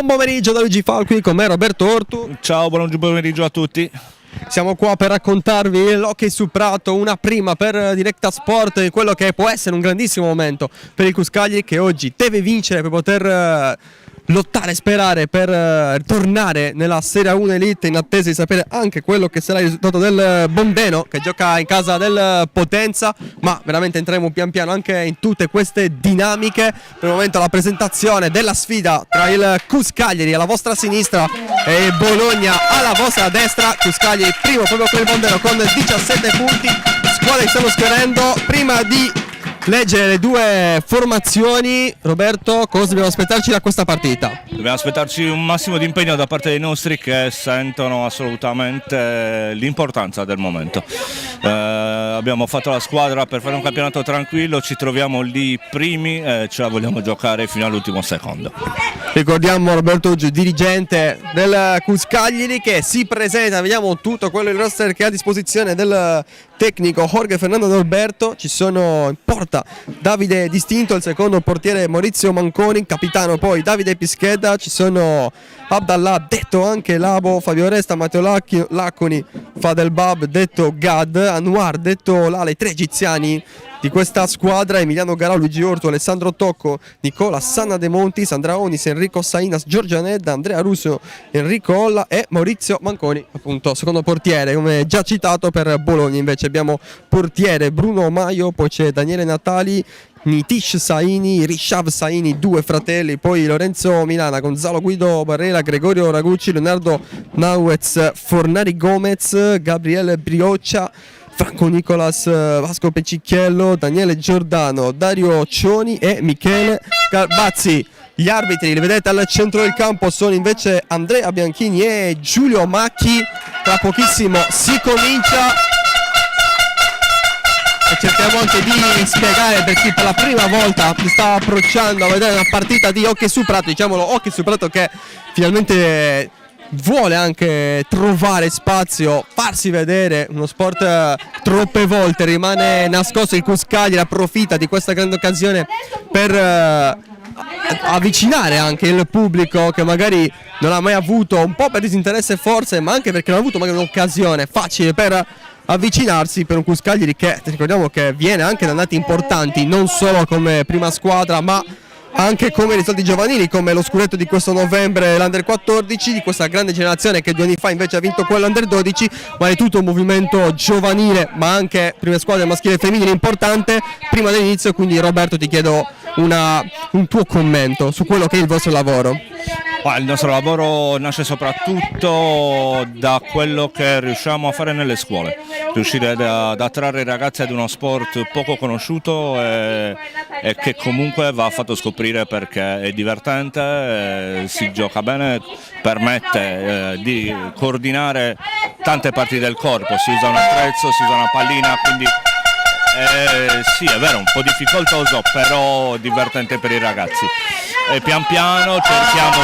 Buon pomeriggio da Luigi Falqui, con me Roberto Ortu. Ciao, buon pomeriggio a tutti. Siamo qua per raccontarvi l'hockey su prato, una prima per Directa Sport di quello che può essere un grandissimo momento per il Cuscaglio, che oggi deve vincere per poter lottare e sperare per tornare nella Serie 1 Elite, in attesa di sapere anche quello che sarà il risultato del Bondeno, che gioca in casa del Potenza. Ma veramente entreremo pian piano anche in tutte queste dinamiche. Per il momento la presentazione della sfida tra il Cuscaglieri alla vostra sinistra e il Bologna alla vostra destra. Cuscaglieri primo proprio per il Bondeno con 17 punti, squadre che stanno schierando. Prima di leggere le due formazioni, Roberto, cosa dobbiamo aspettarci da questa partita? Dobbiamo aspettarci un massimo di impegno da parte dei nostri, che sentono assolutamente l'importanza del momento. Abbiamo fatto la squadra per fare un campionato tranquillo, ci troviamo lì primi e ce la vogliamo giocare fino all'ultimo secondo. Ricordiamo Roberto Oggi, dirigente del Cuscaglieri, che si presenta. Vediamo tutto quello il roster che ha a disposizione del tecnico Jorge Fernando D'Alberto. Ci sono in porta Davide Distinto, il secondo portiere Maurizio Manconi, capitano poi Davide Pischeda, ci sono Abdallah detto anche Labo, Fabio Resta, Matteo Lacconi, Fadel Bab detto Gad, Anwar detto Lale, tre egiziani di questa squadra: Emiliano Garau, Luigi Ortu, Alessandro Tocco, Nicola Sanna De Monti, Sandra Onis, Enrico Sainas, Giorgia Nedda, Andrea Russo, Enrico Olla e Maurizio Manconi, appunto secondo portiere, come già citato. Per Bologna invece abbiamo portiere Bruno Maio, poi c'è Daniele Natali, Nitish Saini, Rishav Saini, due fratelli, poi Lorenzo Milana, Gonzalo Guido Barrera, Gregorio Ragucci, Leonardo Nauez, Fornari Gomez, Gabriele Brioccia, Franco Nicolas, Vasco Peccicchiello, Daniele Giordano, Dario Cioni e Michele Garbazzi. Gli arbitri li vedete al centro del campo, sono invece Andrea Bianchini e Giulio Macchi. Tra pochissimo si comincia e cerchiamo anche di spiegare per chi per la prima volta si sta approcciando a vedere una partita di hockey su prato, diciamolo hockey su prato, che finalmente vuole anche trovare spazio, farsi vedere. Uno sport troppe volte rimane nascosto. Il Cuscaglieri approfitta di questa grande occasione per avvicinare anche il pubblico, che magari non ha mai avuto, un po' per disinteresse forse, ma anche perché non ha avuto magari un'occasione facile per avvicinarsi, per un Cuscaglieri che ricordiamo che viene anche da dati importanti, non solo come prima squadra ma anche come risultati giovanili, come lo scudetto di questo novembre, l'Under 14, di questa grande generazione che 2 anni fa invece ha vinto quello Under 12, ma è tutto un movimento giovanile, ma anche prime squadre maschile e femminile importante prima dell'inizio. Quindi Roberto, ti chiedo un tuo commento su quello che è il vostro lavoro. Il nostro lavoro nasce soprattutto da quello che riusciamo a fare nelle scuole, riuscire ad attrarre i ragazzi ad uno sport poco conosciuto e che comunque va fatto scoprire perché è divertente, si gioca bene, permette di coordinare tante parti del corpo, si usa un attrezzo, si usa una pallina, quindi sì, è vero, un po' difficoltoso, però divertente per i ragazzi. E pian piano cerchiamo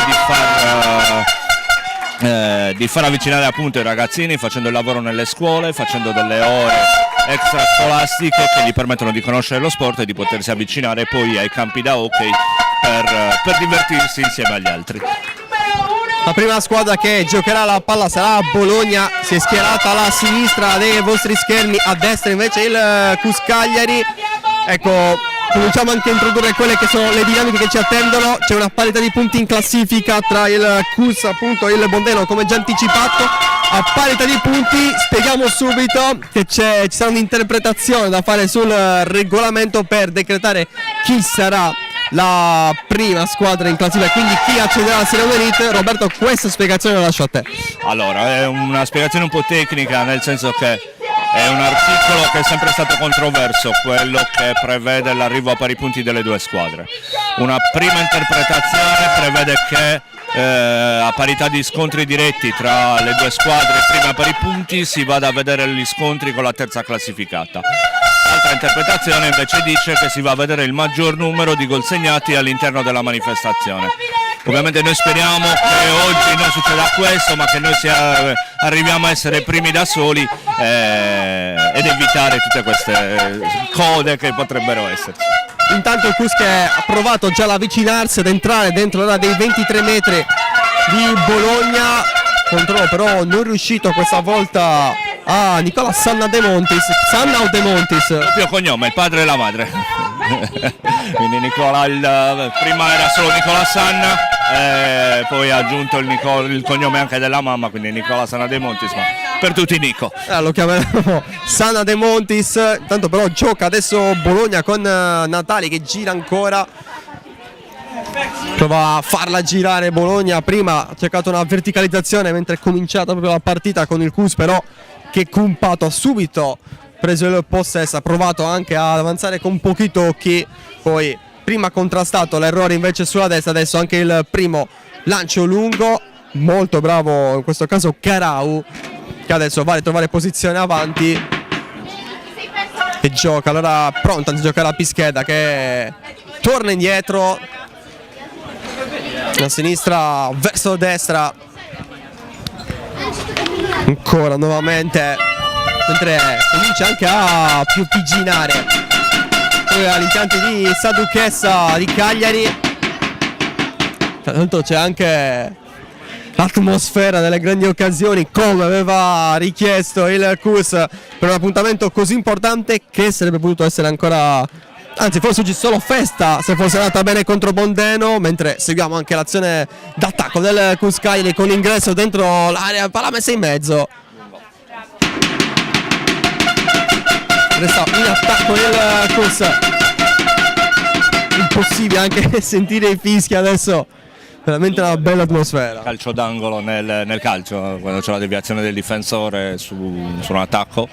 di far avvicinare appunto i ragazzini, facendo il lavoro nelle scuole, facendo delle ore extrascolastiche che gli permettono di conoscere lo sport e di potersi avvicinare poi ai campi da hockey per divertirsi insieme agli altri. La prima squadra che giocherà la palla sarà Bologna, si è schierata alla sinistra dei vostri schermi, a destra invece il Cuscaglieri. Ecco, cominciamo anche a introdurre quelle che sono le dinamiche che ci attendono. C'è una parità di punti in classifica tra il Cus, appunto, e il Bondeno, come già anticipato. A parità di punti spieghiamo subito che ci sarà un'interpretazione da fare sul regolamento per decretare chi sarà la prima squadra in classifica, quindi chi accederà alla Serie 1 Elite. Roberto, questa spiegazione la lascio a te. Allora, è una spiegazione un po' tecnica, nel senso che è un articolo che è sempre stato controverso, quello che prevede l'arrivo a pari punti delle due squadre. Una prima interpretazione prevede che a parità di scontri diretti tra le due squadre prima pari punti si vada a vedere gli scontri con la terza classificata. L'altra interpretazione invece dice che si va a vedere il maggior numero di gol segnati all'interno della manifestazione. Ovviamente noi speriamo che oggi non succeda questo, ma che noi arriviamo a essere primi da soli ed evitare tutte queste code che potrebbero esserci. Intanto il Cus che ha provato già ad avvicinarsi, ad entrare dentro l'area dei 23 metri di Bologna. Controllo però non riuscito questa volta a Nicola Sanna De Montis. Sanna o De Montis? Doppio cognome, il padre e la madre. Quindi Nicola, prima era solo Nicola Sanna, poi ha aggiunto il cognome anche della mamma, quindi Nicola Sanna De Montis, ma per tutti Nico. Lo chiameremo Sanna De Montis. Intanto però gioca adesso Bologna con Natali che gira ancora. Prova a farla girare Bologna, prima ha cercato una verticalizzazione mentre è cominciata proprio la partita con il Cus, però che Cumpato ha subito preso il possesso, ha provato anche ad avanzare con pochito occhi, poi prima ha contrastato l'errore invece sulla destra, adesso anche il primo lancio lungo, molto bravo in questo caso Carau, che adesso va a trovare posizione avanti e gioca, allora pronta a giocare a Pischeda che torna indietro, da sinistra verso destra, ancora nuovamente, mentre comincia anche a pioppiginare poi agli impianti di Saduchessa di Cagliari. Tra l'altro c'è anche l'atmosfera delle grandi occasioni come aveva richiesto il Cus per un appuntamento così importante che sarebbe potuto essere ancora, anzi forse oggi solo festa se fosse andata bene contro Bondeno, mentre seguiamo anche l'azione d'attacco del Cus Cagliari con l'ingresso dentro l'area, palla messa in mezzo. Resta in attacco il Cus, impossibile anche sentire i fischi adesso, veramente una bella atmosfera. Calcio d'angolo nel calcio, quando c'è la deviazione del difensore su un attacco,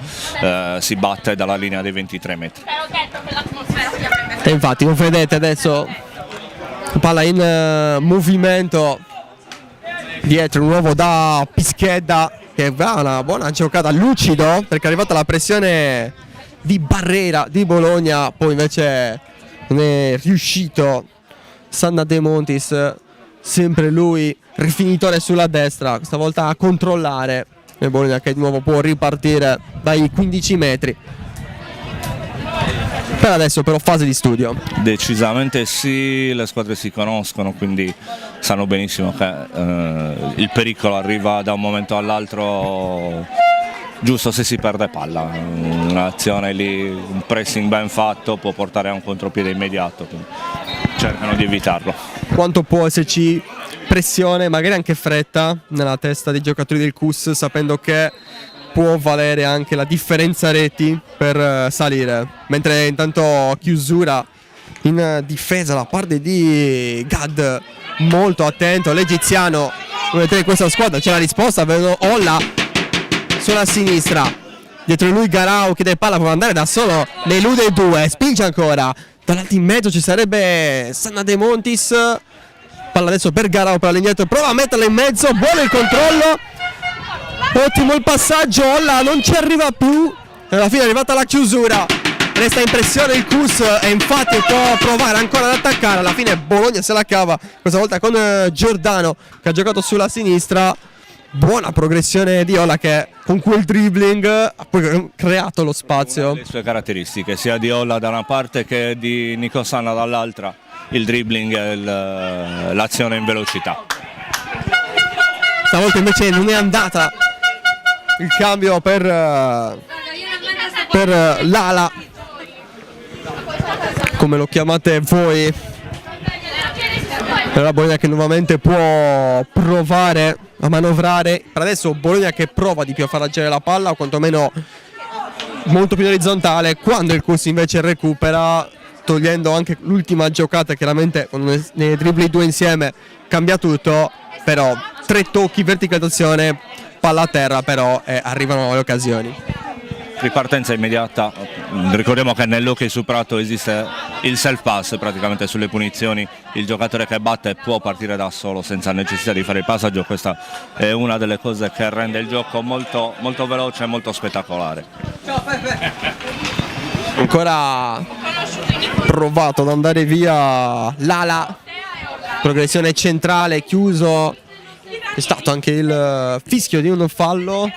si batte dalla linea dei 23 metri. E infatti come vedete adesso palla in movimento dietro di nuovo da Pischedda che ha una buona giocata, lucido perché è arrivata la pressione di barriera di Bologna, poi invece non è riuscito Sanna De Montis, sempre lui rifinitore sulla destra, questa volta a controllare e Bologna che di nuovo può ripartire dai 15 metri. Per adesso però fase di studio. Decisamente sì, le squadre si conoscono, quindi sanno benissimo che il pericolo arriva da un momento all'altro giusto se si perde palla. Un'azione lì, un pressing ben fatto può portare a un contropiede immediato, quindi cercano di evitarlo. Quanto può esserci pressione, magari anche fretta nella testa dei giocatori del Cus, sapendo che può valere anche la differenza reti per salire, mentre intanto chiusura in difesa da parte di Gad, molto attento l'egiziano. Vedete questa squadra c'è la risposta, vedo Olla sulla sinistra, dietro lui Garau che deve palla, può andare da solo, ne elude due, spinge ancora, dall'alto in mezzo ci sarebbe Sanna De Montis, palla adesso per Garau, palla indietro, prova a metterla in mezzo, buono il controllo, ottimo il passaggio, Olla non ci arriva più, e alla fine è arrivata la chiusura, resta in pressione il Cus e infatti può provare ancora ad attaccare, alla fine Bologna se la cava, questa volta con Giordano che ha giocato sulla sinistra. Buona progressione di Olla che con quel dribbling ha poi creato lo spazio. Le sue caratteristiche, sia di Olla da una parte che di Nico Sanna dall'altra, il dribbling e l'azione in velocità. Stavolta invece non è andata il cambio per l'ala, come lo chiamate voi. Allora Bologna che nuovamente può provare a manovrare, per adesso Bologna che prova di più a far raggiungere la palla, o quantomeno molto più in orizzontale, quando il Cus invece recupera, togliendo anche l'ultima giocata, chiaramente con nei dribbli due insieme cambia tutto, però 3 tocchi, verticalizzazione, palla a terra però e arrivano le occasioni. Ripartenza immediata, ricordiamo che nell'hockey su prato esiste il self pass praticamente sulle punizioni, il giocatore che batte può partire da solo senza necessità di fare il passaggio, questa è una delle cose che rende il gioco molto, molto veloce e molto spettacolare. Ancora provato ad andare via l'ala, progressione centrale, chiuso, è stato anche il fischio di un fallo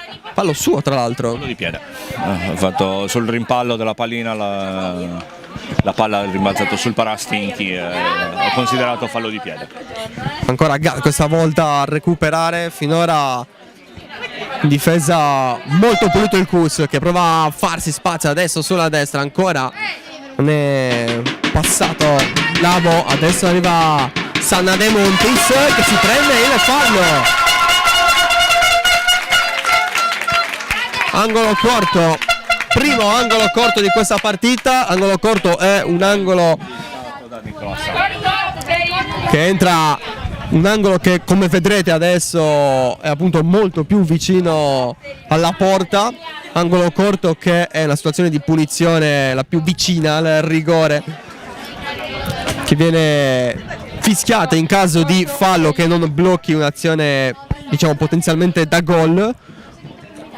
suo tra l'altro. Fallo di piede, ha fatto sul rimpallo della pallina la palla è rimbalzata sul parastinchi, è considerato fallo di piede. Ancora Gad questa volta a recuperare, finora in difesa molto pulito il Cus che prova a farsi spazio adesso sulla destra, ancora non è passato Lavo, adesso arriva Sanna De Montis che si prende il fallo. Angolo corto, primo angolo corto di questa partita. Angolo corto è un angolo che entra, un angolo che come vedrete adesso è appunto molto più vicino alla porta. Angolo corto che è una situazione di punizione la più vicina al rigore, che viene fischiata in caso di fallo che non blocchi un'azione diciamo potenzialmente da gol,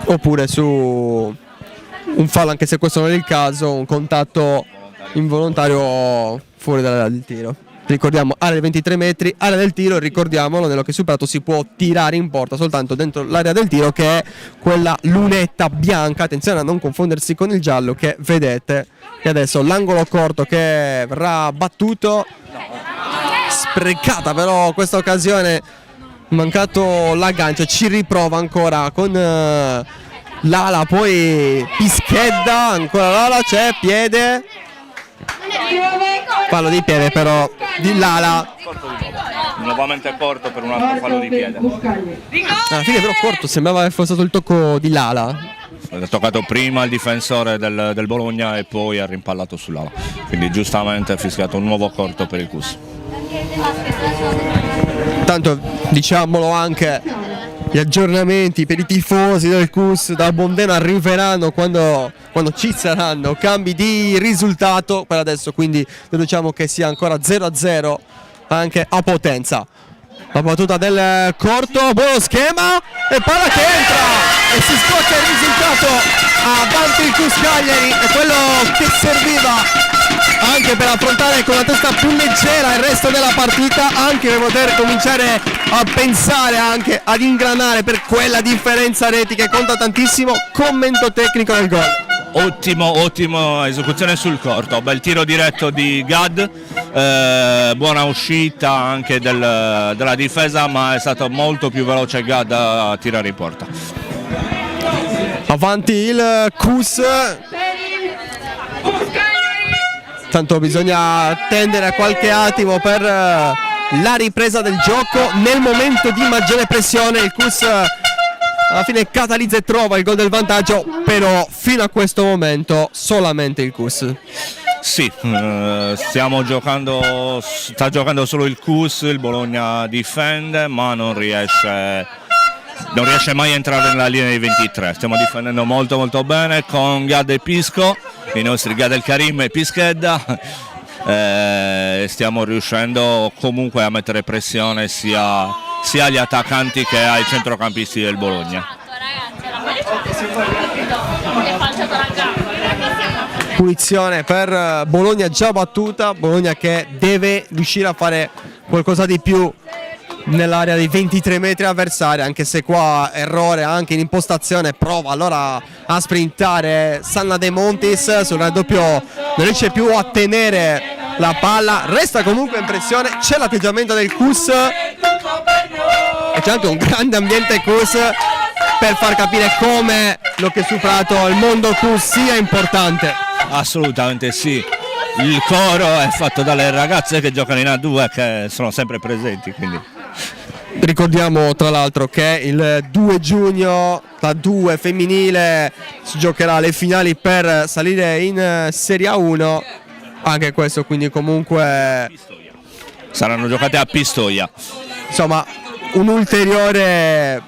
oppure su un fallo, anche se questo non è il caso, un contatto involontario fuori dall'area del tiro. Ricordiamo, area di 23 metri, area del tiro, ricordiamolo, nello che è superato si può tirare in porta soltanto dentro l'area del tiro, che è quella lunetta bianca. Attenzione a non confondersi con il giallo che vedete. E adesso l'angolo corto che verrà battuto, sprecata però questa occasione, mancato l'aggancio, ci riprova ancora con l'ala, poi Pischedda, ancora l'ala, c'è piede, fallo di piede però di Lala. Nuovamente corto per un altro fallo di piede. Alla fine però corto, sembrava che fosse stato il tocco di Lala. Ha toccato prima il difensore del Bologna e poi ha rimpallato sull'ala. Quindi giustamente ha fischiato un nuovo corto per il Cus. Tanto diciamolo anche, gli aggiornamenti per i tifosi del Cus da Bondeno arriveranno quando ci saranno cambi di risultato. Per adesso quindi deduciamo che sia ancora 0-0 anche a Potenza. La battuta del corto, buono schema e palla che entra e si sblocca il risultato avanti il Cus Cagliari, è quello che serviva anche per affrontare con la testa più leggera il resto della partita, anche per poter cominciare a pensare anche ad ingranare per quella differenza reti che conta tantissimo. Commento tecnico del gol. Ottima esecuzione sul corto, bel tiro diretto di Gad, buona uscita anche della difesa, ma è stato molto più veloce Gad a tirare in porta. Avanti il Cus, tanto bisogna attendere a qualche attimo per la ripresa del gioco. Nel momento di maggiore pressione il Cus alla fine catalizza e trova il gol del vantaggio, però fino a questo momento solamente il Cus. Sì, sta giocando solo il Cus, il Bologna difende ma non riesce mai a entrare nella linea dei 23. Stiamo difendendo molto molto bene con Gad e Pisco, i nostri Gad El Karim e Pischedda. Stiamo riuscendo comunque a mettere pressione sia agli attaccanti che ai centrocampisti del Bologna. Punizione per Bologna già battuta, Bologna che deve riuscire a fare qualcosa di più nell'area dei 23 metri avversaria, anche se qua errore anche in impostazione, prova allora a sprintare Sanna De Montis sul raddoppio, non riesce più a tenere la palla, resta comunque in pressione, c'è l'atteggiamento del Cus e c'è anche un grande ambiente Cus per far capire come lo che è superato il mondo Cus sia importante. Assolutamente sì, il coro è fatto dalle ragazze che giocano in A2 che sono sempre presenti, quindi. Ricordiamo tra l'altro che il 2 giugno la 2 femminile si giocherà le finali per salire in Serie A1, anche questo quindi comunque saranno giocate a Pistoia. Insomma un ulteriore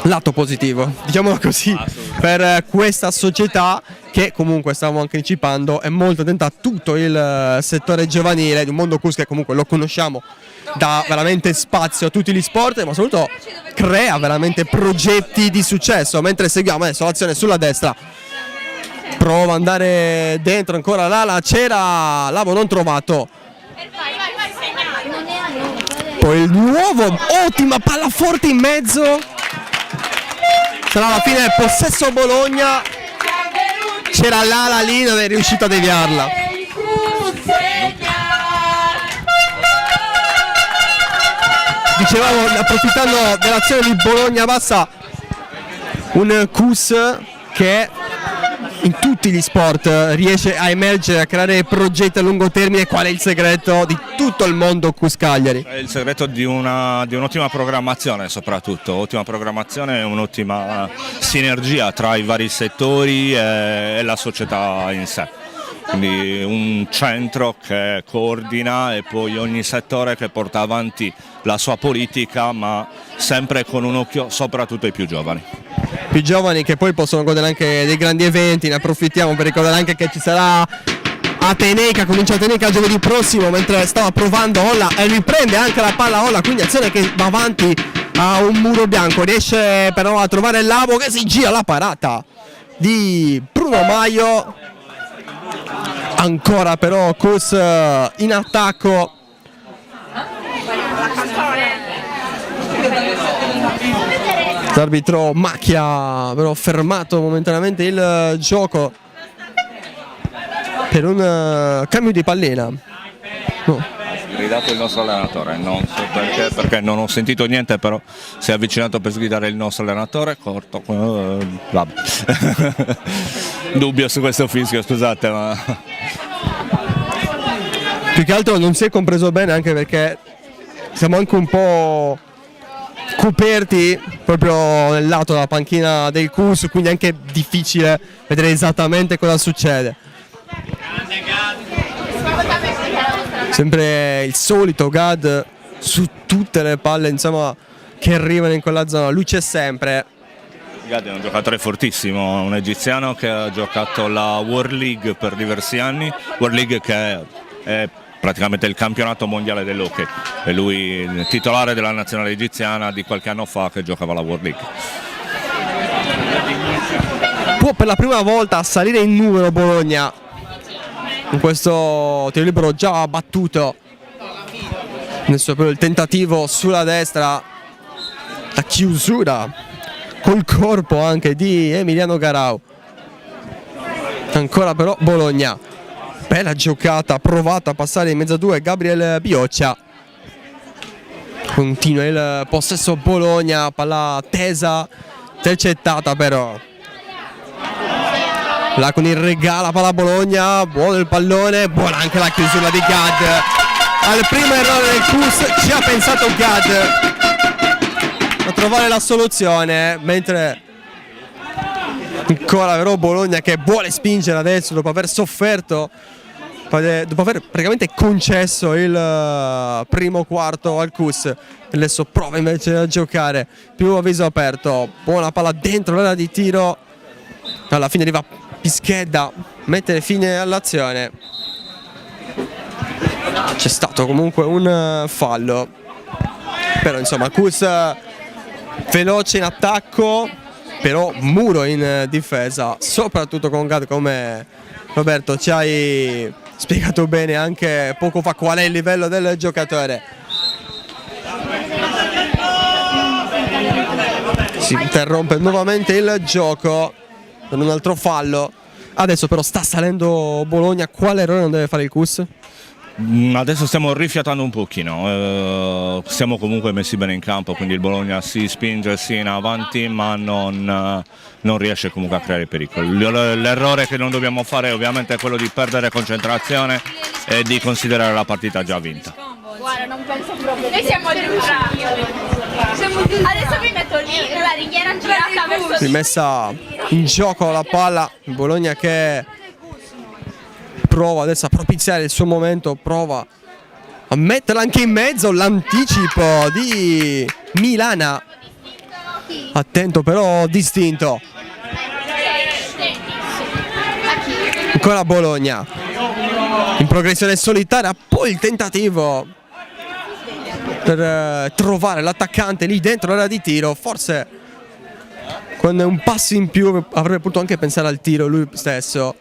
lato positivo, diciamolo così, per questa società che comunque stavamo anche anticipando è molto attenta a tutto il settore giovanile di un mondo Cus che comunque lo conosciamo, dà veramente spazio a tutti gli sport ma soprattutto crea veramente progetti di successo. Mentre seguiamo adesso l'azione sulla destra, prova ad andare dentro ancora l'ala, c'era Lavo non trovato, poi il nuovo, ottima palla forte in mezzo, sarà alla fine possesso Bologna, c'era l'ala lì, non è riuscito a deviarla. dicevamo, approfittando dell'azione di Bologna Bassa, un Cus che in tutti gli sport riesce a emergere, a creare progetti a lungo termine. Qual è il segreto di tutto il mondo Cus Cagliari? È il segreto di un'ottima programmazione, soprattutto ottima programmazione e un'ottima sinergia tra i vari settori e la società in sé. Quindi un centro che coordina e poi ogni settore che porta avanti la sua politica, ma sempre con un occhio soprattutto ai più giovani. Più giovani che poi possono godere anche dei grandi eventi. Ne approfittiamo per ricordare anche che ci sarà Ateneica, comincia Ateneica giovedì prossimo, mentre stava provando Olla e riprende anche la palla Olla, quindi azione che va avanti a un muro bianco, riesce però a trovare Lavo che si gira la parata di Bruno Maio. Ancora però Cus in attacco. L'arbitro macchia però fermato momentaneamente il gioco per un cambio di pallina. No. Ridato il nostro allenatore, non so perché non ho sentito niente, però si è avvicinato per sgridare il nostro allenatore, corto. Vabbè. Dubbio su questo fischio, scusate, ma più che altro non si è compreso bene, anche perché siamo anche un po' coperti proprio nel lato della panchina del Cus, quindi è anche difficile vedere esattamente cosa succede. Sempre il solito Gad su tutte le palle, insomma, che arrivano in quella zona, lui c'è sempre. Gad è un giocatore fortissimo, un egiziano che ha giocato la World League per diversi anni, World League che è praticamente il campionato mondiale dell'hockey, e lui il titolare della nazionale egiziana di qualche anno fa che giocava la World League. Può per la prima volta salire in numero Bologna in questo tiro libero già battuto. Adesso però il tentativo sulla destra, la chiusura col corpo anche di Emiliano Garau. Ancora però Bologna, bella giocata, provata a passare in mezzo a due Gabriel Bioccia. Continua il possesso Bologna, palla tesa, intercettata però. Là con il regala palla Bologna, buono il pallone, buona anche la chiusura di Gad. Al primo errore del Cus ci ha pensato Gad a trovare la soluzione, mentre ancora però Bologna che vuole spingere adesso dopo aver sofferto, dopo aver praticamente concesso il primo quarto al Cus. Adesso prova invece a giocare più a viso aperto, buona palla dentro l'area di tiro, alla fine arriva Pischedda, mettere fine all'azione. C'è stato comunque un fallo, però insomma Cus veloce in attacco, però muro in difesa, soprattutto con Gad, come Roberto ci hai spiegato bene anche poco fa qual è il livello del giocatore. Si interrompe nuovamente il gioco per un altro fallo. Adesso però sta salendo Bologna. Quale errore non deve fare il Cus? Adesso stiamo rifiatando un pochino, siamo comunque messi bene in campo, quindi il Bologna si spinge sì in avanti, ma non riesce comunque a creare pericoli. L'errore che non dobbiamo fare ovviamente è quello di perdere concentrazione e di considerare la partita già vinta. Guarda, non penso proprio. Noi siamo neutrali. Adesso mi metto lì, la ringhiera girata verso. Rimessa in gioco la palla, Bologna che prova adesso a propiziare il suo momento, prova a metterla anche in mezzo, l'anticipo di Milana, attento però distinto. Ancora Bologna in progressione solitaria, poi il tentativo per trovare l'attaccante lì dentro l'area di tiro, forse con un passo in più avrebbe potuto anche pensare al tiro lui stesso.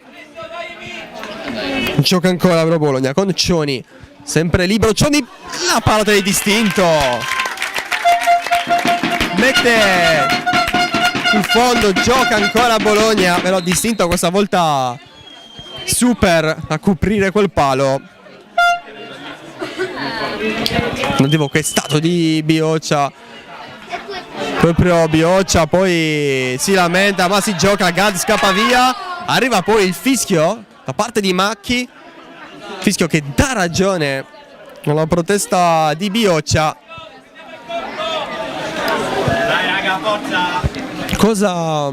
Gioca ancora però Bologna con Cioni, sempre libero Cioni, la parata di distinto, mette in fondo, gioca ancora Bologna, però distinto questa volta super a coprire quel palo. Notavo che stato di Bioccia, proprio Bioccia poi si lamenta ma si gioca, Gad scappa via, arriva poi il fischio da parte di Macchi, fischio che dà ragione alla protesta di Bioccia. Cosa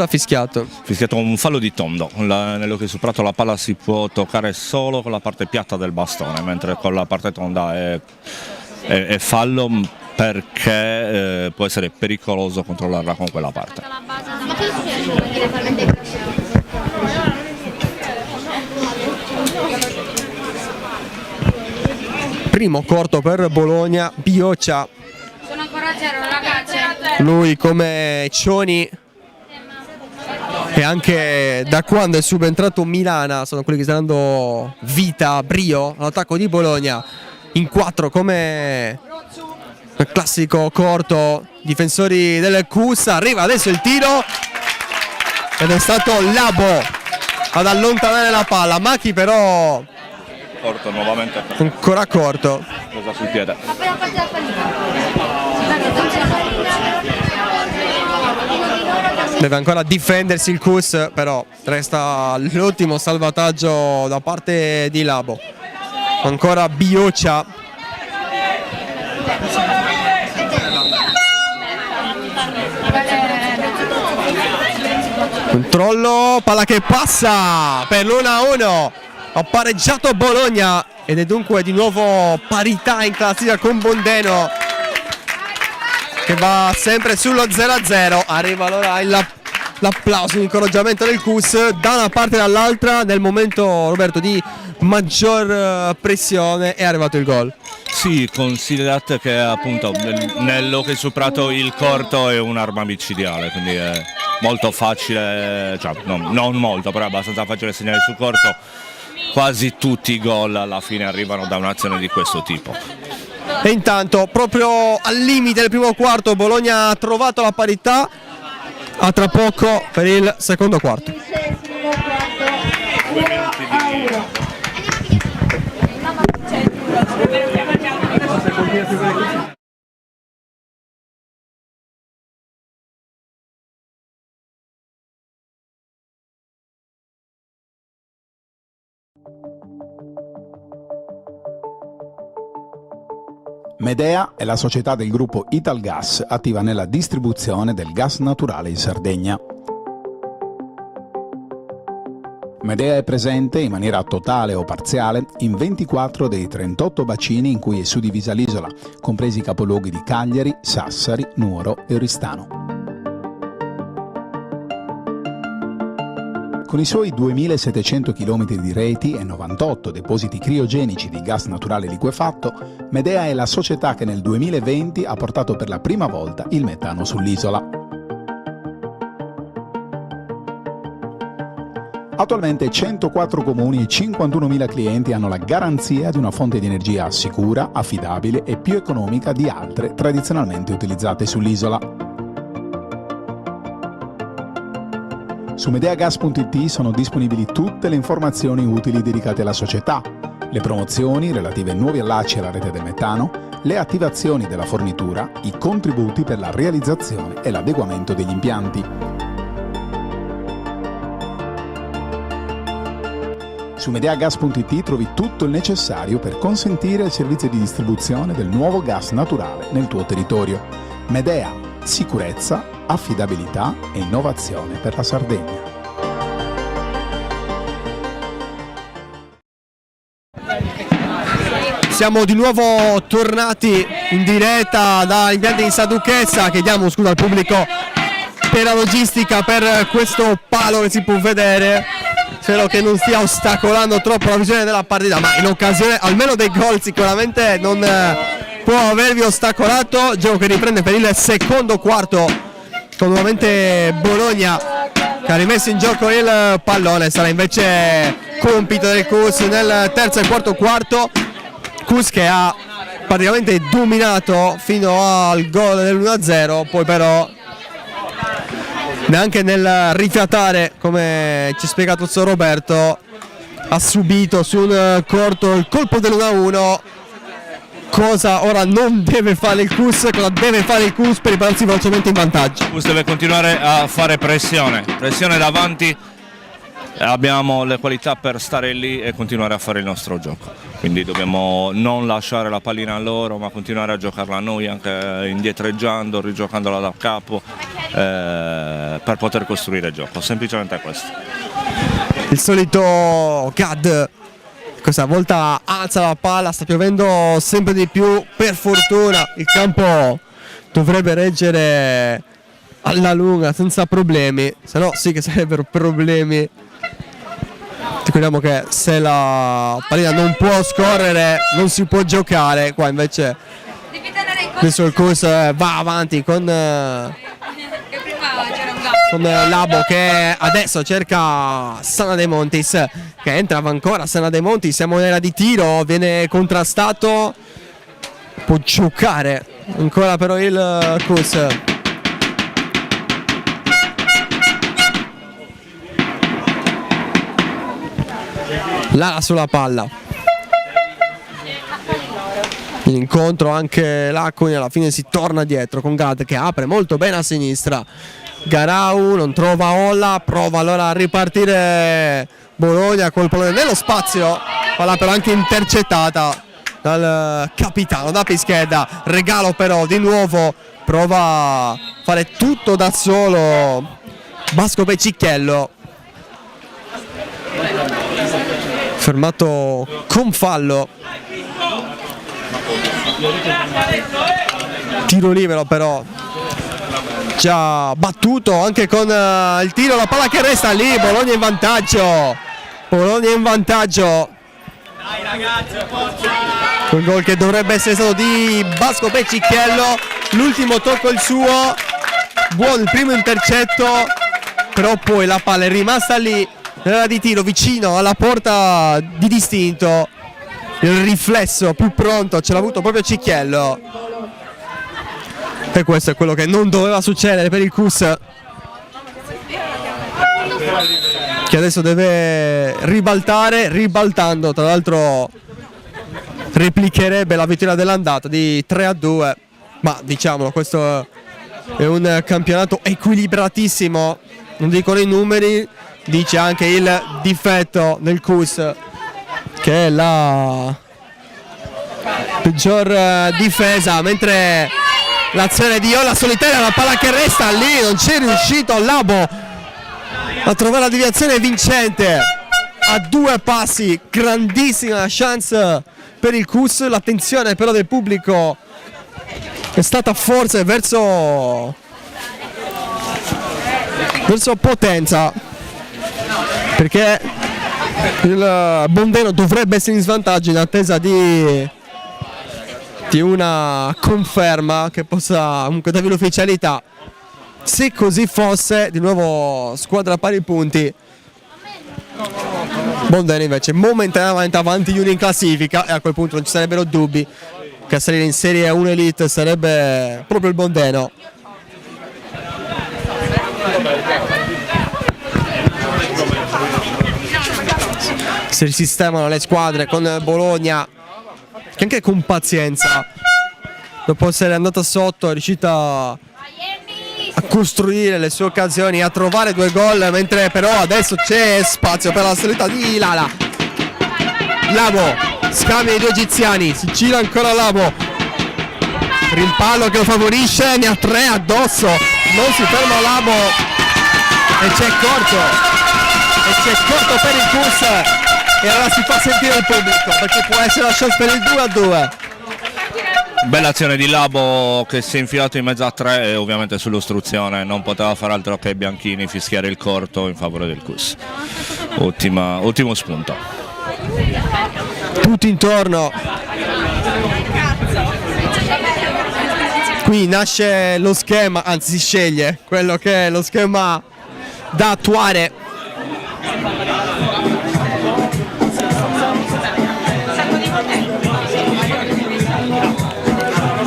ha fischiato? Fischiato un fallo di Tondo, nell'hockey su prato la palla si può toccare solo con la parte piatta del bastone, mentre con la parte tonda è fallo perché può essere pericoloso controllarla con quella parte. Primo corto per Bologna, Bioccia. Sono ancora 0 ragazzi. Lui come Cioni e anche da quando è subentrato Milana sono quelli che stanno dando vita, brio all'attacco di Bologna. In 4 come il classico corto, difensori del CUS. Arriva adesso il tiro ed è stato Labo ad allontanare la palla. Macchi però Corto nuovamente, ancora corto. presa sul piede. Deve ancora difendersi il CUS, però resta l'ultimo salvataggio da parte di Labo. Ancora Bioccia. Controllo, palla che passa per l'1-1. Ha pareggiato Bologna ed è dunque di nuovo parità in classifica con Bondeno, che va sempre sullo 0-0. Arriva allora l'applauso, l'incoraggiamento del CUS da una parte e dall'altra. Nel momento, Roberto, di maggior pressione è arrivato il gol. Sì, considerate che appunto nell'hockey su prato il corto è un'arma micidiale, quindi è molto facile, cioè non molto, però è abbastanza facile segnare sul corto. Quasi tutti i gol alla fine arrivano da un'azione di questo tipo. E intanto, proprio al limite del primo quarto, Bologna ha trovato la parità. A tra poco per il secondo quarto. Medea è la società del gruppo Italgas attiva nella distribuzione del gas naturale in Sardegna. Medea è presente in maniera totale o parziale in 24 dei 38 bacini in cui è suddivisa l'isola, compresi i capoluoghi di Cagliari, Sassari, Nuoro e Oristano. Con i suoi 2700 km di reti e 98 depositi criogenici di gas naturale liquefatto, Medea è la società che nel 2020 ha portato per la prima volta il metano sull'isola. Attualmente 104 comuni e 51.000 clienti hanno la garanzia di una fonte di energia sicura, affidabile e più economica di altre tradizionalmente utilizzate sull'isola. Su medeagas.it sono disponibili tutte le informazioni utili dedicate alla società, le promozioni relative ai nuovi allacci alla rete del metano, le attivazioni della fornitura, i contributi per la realizzazione e l'adeguamento degli impianti. Su medeagas.it trovi tutto il necessario per consentire il servizio di distribuzione del nuovo gas naturale nel tuo territorio. Medea, sicurezza, affidabilità e innovazione per la Sardegna. Siamo di nuovo tornati in diretta da impianti di Sa Duchessa. Chiediamo scusa al pubblico per la logistica, per questo palo che si può vedere. Spero che non stia ostacolando troppo la visione della partita, ma in occasione almeno dei gol sicuramente non può avervi ostacolato. Gioco che riprende per il secondo quarto con nuovamente Bologna che ha rimesso in gioco il pallone. Sarà invece compito del CUS nel terzo e quarto quarto. CUS che ha praticamente dominato fino al gol dell'1-0, poi però neanche nel rifiatare, come ci ha spiegato il suo Roberto, ha subito su un corto il colpo dell'1-1 cosa ora non deve fare il CUS, cosa deve fare il CUS per ripararsi velocemente in vantaggio. Il CUS deve continuare a fare pressione davanti, abbiamo le qualità per stare lì e continuare a fare il nostro gioco, quindi dobbiamo non lasciare la pallina a loro ma continuare a giocarla a noi, anche indietreggiando, rigiocandola da capo, per poter costruire gioco, semplicemente questo. Il solito Gad questa volta alza la palla, sta piovendo sempre di più, per fortuna il campo dovrebbe reggere alla lunga senza problemi, se no sì che sarebbero problemi. Ricordiamo che se la pallina non può scorrere non si può giocare, qua invece adesso il CUS va avanti con Labo che adesso cerca Sana De Montis, che entrava ancora Sana De Montis, siamo in area di tiro, viene contrastato, può giocare ancora però il CUS. Lala sulla palla, l'incontro anche Laconi, alla fine si torna dietro con Gad che apre molto bene a sinistra. Garau non trova Olla, prova allora a ripartire Bologna col pallone nello spazio, palla però anche intercettata dal capitano da Pischedda. Regalo però di nuovo, prova a fare tutto da solo Basco Pecicchiello, fermato con fallo. Tiro libero però già battuto anche con il tiro, la palla che resta lì, Bologna in vantaggio, Bologna in vantaggio. Quel gol che dovrebbe essere stato di Basco Pecicchiello, l'ultimo tocco il suo, buono il primo intercetto, però poi la palla è rimasta lì nell'area di tiro vicino alla porta di distinto, il riflesso più pronto ce l'ha avuto proprio Cicchiello e questo è quello che non doveva succedere per il CUS, che adesso deve ribaltare, ribaltando tra l'altro replicherebbe la vittoria dell'andata di 3-2, ma diciamolo, questo è un campionato equilibratissimo, non dicono i numeri, dice anche il difetto del CUS, che è la peggior difesa, mentre l'azione di Olla solitaria, la palla che resta lì, non c'è riuscito Labo a trovare la deviazione vincente a 2 passi, grandissima chance per il CUS, l'attenzione però del pubblico è stata forse verso Potenza, perché il Bondeno dovrebbe essere in svantaggio in attesa di una conferma che possa comunque darvi l'ufficialità. Se così fosse, di nuovo squadra a pari punti, Bondeno invece momentaneamente avanti di uno in classifica e a quel punto non ci sarebbero dubbi che a salire in Serie 1 Elite sarebbe proprio il Bondeno. Si risistemano le squadre con Bologna che anche con pazienza, dopo essere andata sotto, è riuscita a costruire le sue occasioni, a trovare 2 gol, mentre però adesso c'è spazio per la salita di Lala. Labo scambia i 2 egiziani, si gira ancora Labo, rimpallo che lo favorisce, ne ha 3 addosso, non si ferma Labo e c'è corto per il CUS. E allora si fa sentire il pubblico, perché può essere la chance per il 2-2. Bella azione di Labo che si è infilato in mezzo a 3 e ovviamente sull'ostruzione non poteva fare altro che Bianchini fischiare il corto in favore del CUS. Ottimo spunto. Tutti intorno. Qui nasce lo schema, anzi si sceglie quello che è lo schema da attuare.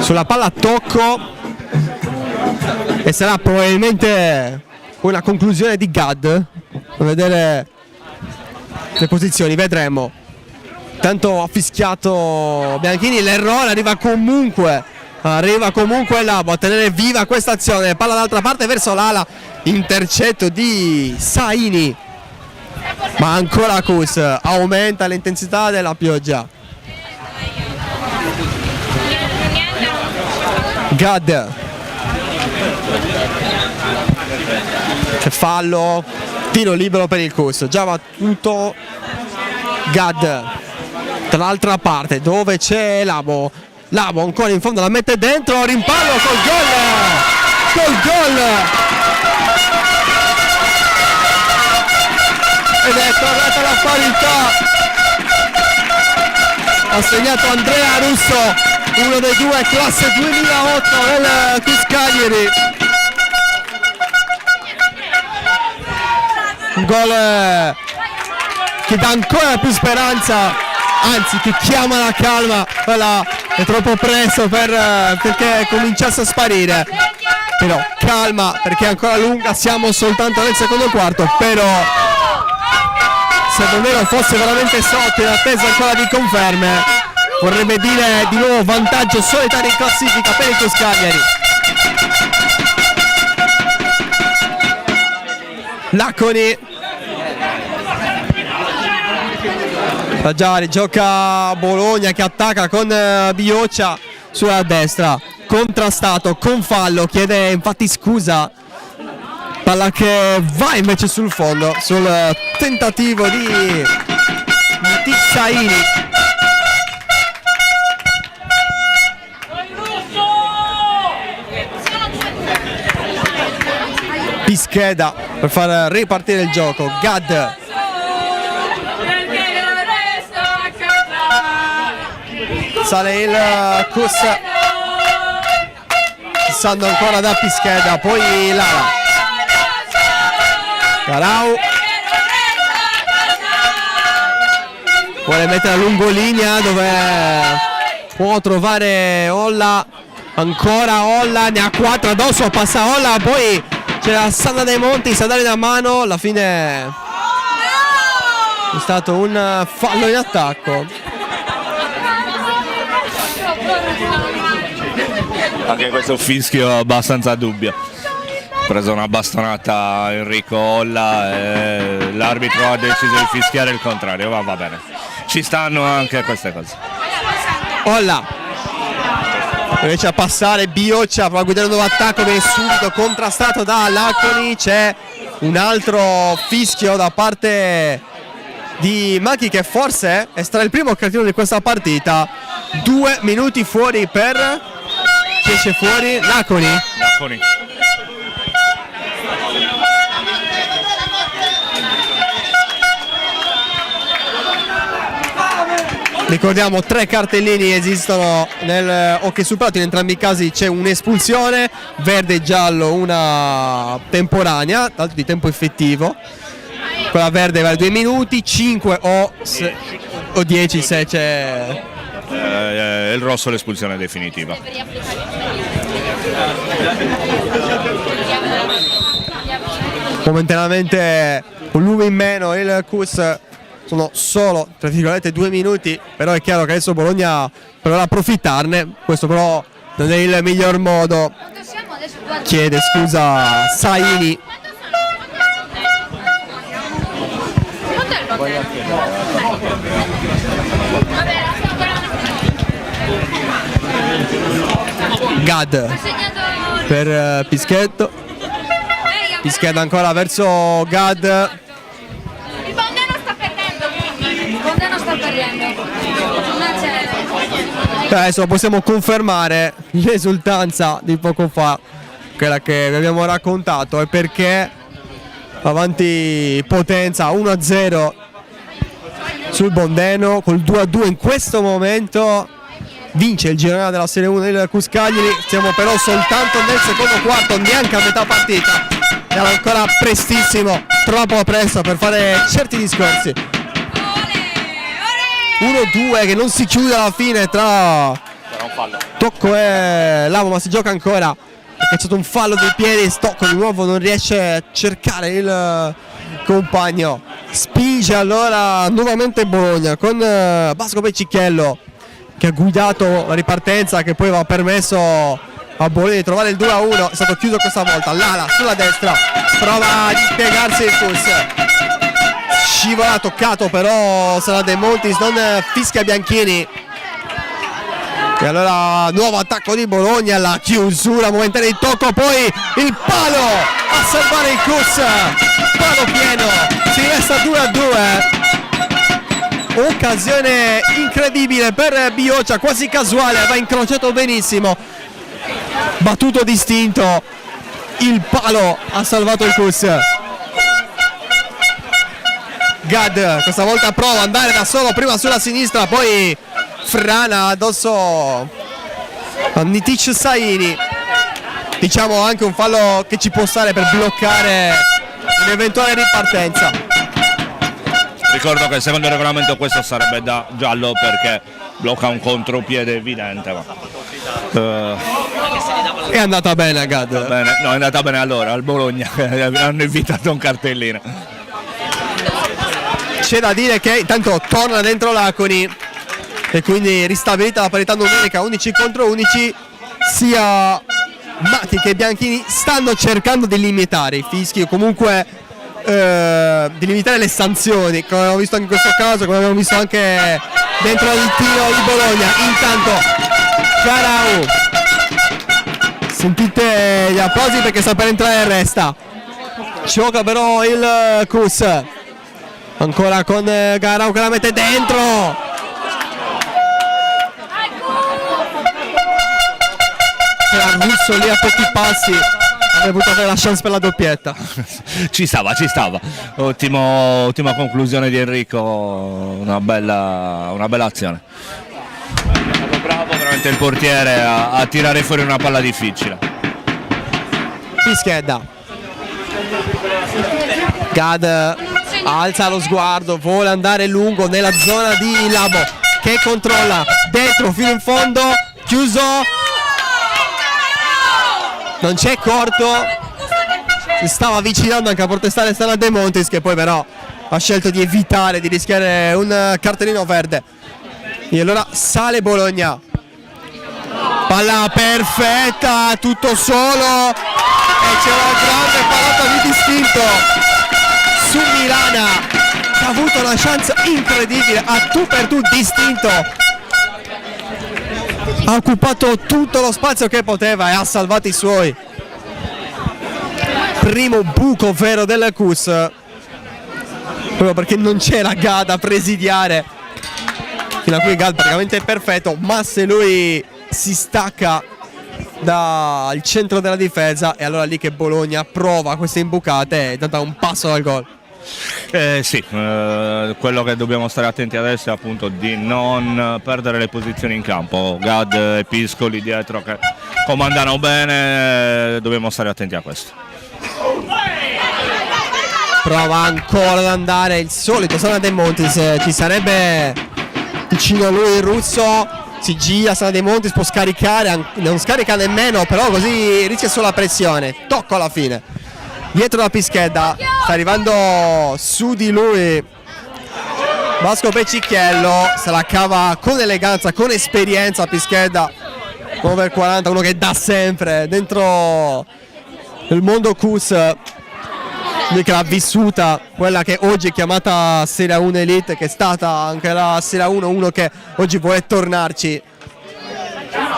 Sulla palla a tocco e sarà probabilmente una conclusione di Gad, a vedere le posizioni, vedremo. Tanto ha fischiato Bianchini, l'errore arriva comunque Labo a tenere viva questa azione. Palla dall'altra parte verso l'ala, intercetto di Saini, ma ancora Kus, aumenta l'intensità della pioggia. Gad, c'è fallo, tiro libero per il Kus, già battuto Gad. Dall'altra parte dove c'è Labo ancora in fondo, la mette dentro, rimpallo col gol ed è tornata la parità. Ha segnato Andrea Russo, uno dei due, classe 2008 del Cus Cagliari. Un gol che dà ancora più speranza, anzi che chiama la calma. Quella è troppo presto perché cominciasse a sparire, però calma perché è ancora lunga, siamo soltanto nel secondo quarto, però se Bondeno fosse veramente sotto in attesa ancora di conferme vorrebbe dire di nuovo vantaggio solitario in classifica per il Cus Cagliari. Laconi, Baggiari gioca Bologna che attacca con Bioccia sulla destra, contrastato con fallo, chiede infatti scusa, palla che va invece sul fondo sul tentativo di Tissaini. Pischeda per far ripartire il gioco. Gad, sale il Cus, passando ancora da Pischeda, poi Lara, Garau vuole mettere a lungolinea dove può trovare Olla, ancora Olla, ne ha 4 addosso, passa Olla, poi c'è la Sandra dei Monti, sa dare una mano, alla fine è stato un fallo in attacco. Anche questo fischio abbastanza dubbio. Ha preso una bastonata Enrico Olla e l'arbitro ha deciso di fischiare il contrario, va bene. Ci stanno anche queste cose. Olla riesce a passare, Bioccia prova a guidare un nuovo attacco, viene subito contrastato da Laconi, c'è un altro fischio da parte di Macchi che forse estrae il primo cartellino di questa partita. 2 minuti fuori per... Chi esce fuori? Laconi. Ricordiamo 3 cartellini esistono nel hockey sul prato, in entrambi i casi c'è un'espulsione, verde e giallo una temporanea, tanto di tempo effettivo. Quella verde vale 2 minuti, 5 o 10 se c'è... il rosso l'espulsione definitiva. Momentaneamente un lume in meno il Cus, sono solo tra virgolette 2 minuti, però è chiaro che adesso Bologna proverà a approfittarne, questo però non è il miglior modo. Chiede scusa Saini. Gad per Pischetto, Pischetto ancora verso Gad. Il Bondeno sta perdendo, quindi il Bondeno sta perdendo. Adesso possiamo confermare l'esultanza di poco fa, quella che vi abbiamo raccontato, è perché avanti potenza 1-0 sul Bondeno, col 2-2 in questo momento vince il girone della Serie 1 del Cus Cagliari. Siamo però soltanto nel secondo quarto, neanche a metà partita, è ancora prestissimo, troppo presto per fare certi discorsi. 1-2 che non si chiude alla fine tra Tocco e Lavo, ma si gioca ancora perché c'è stato un fallo dei piedi. Stocco di nuovo non riesce a cercare il compagno, spinge allora nuovamente Bologna con Vasco Peccichello che ha guidato la ripartenza, che poi aveva permesso a Bologna di trovare il 2-1. È stato chiuso questa volta. Lala sulla destra, prova ad impiegarsi il Cus, scivola, toccato però Sala De Montis, non fischia Bianchini. E allora nuovo attacco di Bologna, la chiusura momentanea di tocco, poi il palo a salvare il Cus, palo pieno, si resta 2-2. Occasione incredibile per Bioccia, quasi casuale, aveva incrociato benissimo, battuto distinto, il palo ha salvato il Cus. Gad questa volta prova ad andare da solo, prima sulla sinistra, poi frana addosso a Nitic Saini. Diciamo anche un fallo che ci può stare per bloccare un'eventuale ripartenza. Ricordo che secondo il regolamento questo sarebbe da giallo perché blocca un contropiede evidente. Ma, è andata bene a Gad. bene, no, è andata bene allora al Bologna, hanno evitato un cartellino. C'è da dire che intanto torna dentro Laconi e quindi ristabilita la parità numerica 11 contro 11. Sia Matti che Bianchini stanno cercando di limitare i fischi o comunque di limitare le sanzioni, come abbiamo visto anche in questo caso, come abbiamo visto anche dentro il tiro di Bologna. Intanto Carau, sentite gli applausi perché sta per entrare in resta, gioca però il Cus ancora con Carau che la mette dentro. C'era Russo lì a pochi passi, avrebbe potuto avere la chance per la doppietta. Ci stava. Ottima conclusione di Enrico, una bella azione. È stato bravo veramente il portiere a tirare fuori una palla difficile. Pischedda. Gad alza lo sguardo, vuole andare lungo nella zona di Labo che controlla dentro fino in fondo, chiuso. Non c'è corto, si stava avvicinando anche a protestare Sala De Montis, che poi però ha scelto di evitare di rischiare un cartellino verde. E allora sale Bologna, palla perfetta, tutto solo, e c'è una grande pallata di distinto su Milana che ha avuto una chance incredibile, a tu per tu distinto, ha occupato tutto lo spazio che poteva e ha salvato i suoi. Primo buco vero del Cus, proprio perché non c'era Gad a presidiare, fino a qui Gad praticamente è perfetto, ma se lui si stacca dal centro della difesa è allora lì che Bologna prova queste imbucate e tenta un passo dal gol. Quello che dobbiamo stare attenti adesso è appunto di non perdere le posizioni in campo. Gad e Piscoli dietro che comandano bene, dobbiamo stare attenti a questo. Prova ancora ad andare il solito Sala De Montis, ci sarebbe vicino a lui il Russo, si gira Sala De Montis, può scaricare, non scarica nemmeno, però così rischia solo la pressione, tocco alla fine. Dietro la Pischedda, sta arrivando su di lui Vasco Peccichello, se la cava con eleganza, con esperienza Pischedda, over 40, uno che dà sempre dentro il mondo Cus, lui che l'ha vissuta, quella che oggi è chiamata Serie 1 Elite, che è stata anche la Serie 1, uno che oggi vuole tornarci,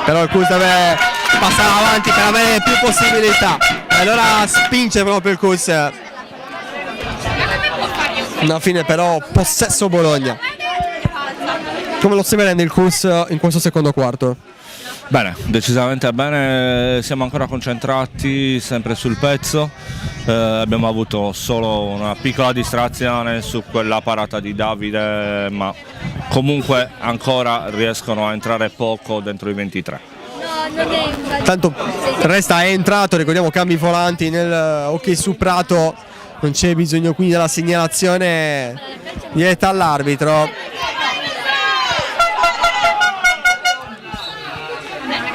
però il Cus deve passare avanti per avere più possibilità. E allora spinge proprio il Cus. Alla fine però possesso Bologna. Come lo stai vedendo il Cus in questo secondo quarto? Bene, decisamente bene, siamo ancora concentrati sempre sul pezzo, abbiamo avuto solo una piccola distrazione su quella parata di Davide, ma comunque ancora riescono a entrare poco dentro i 23. Tanto resta è entrato, ricordiamo cambi volanti nel hockey su prato, non c'è bisogno quindi della segnalazione diretta all'arbitro.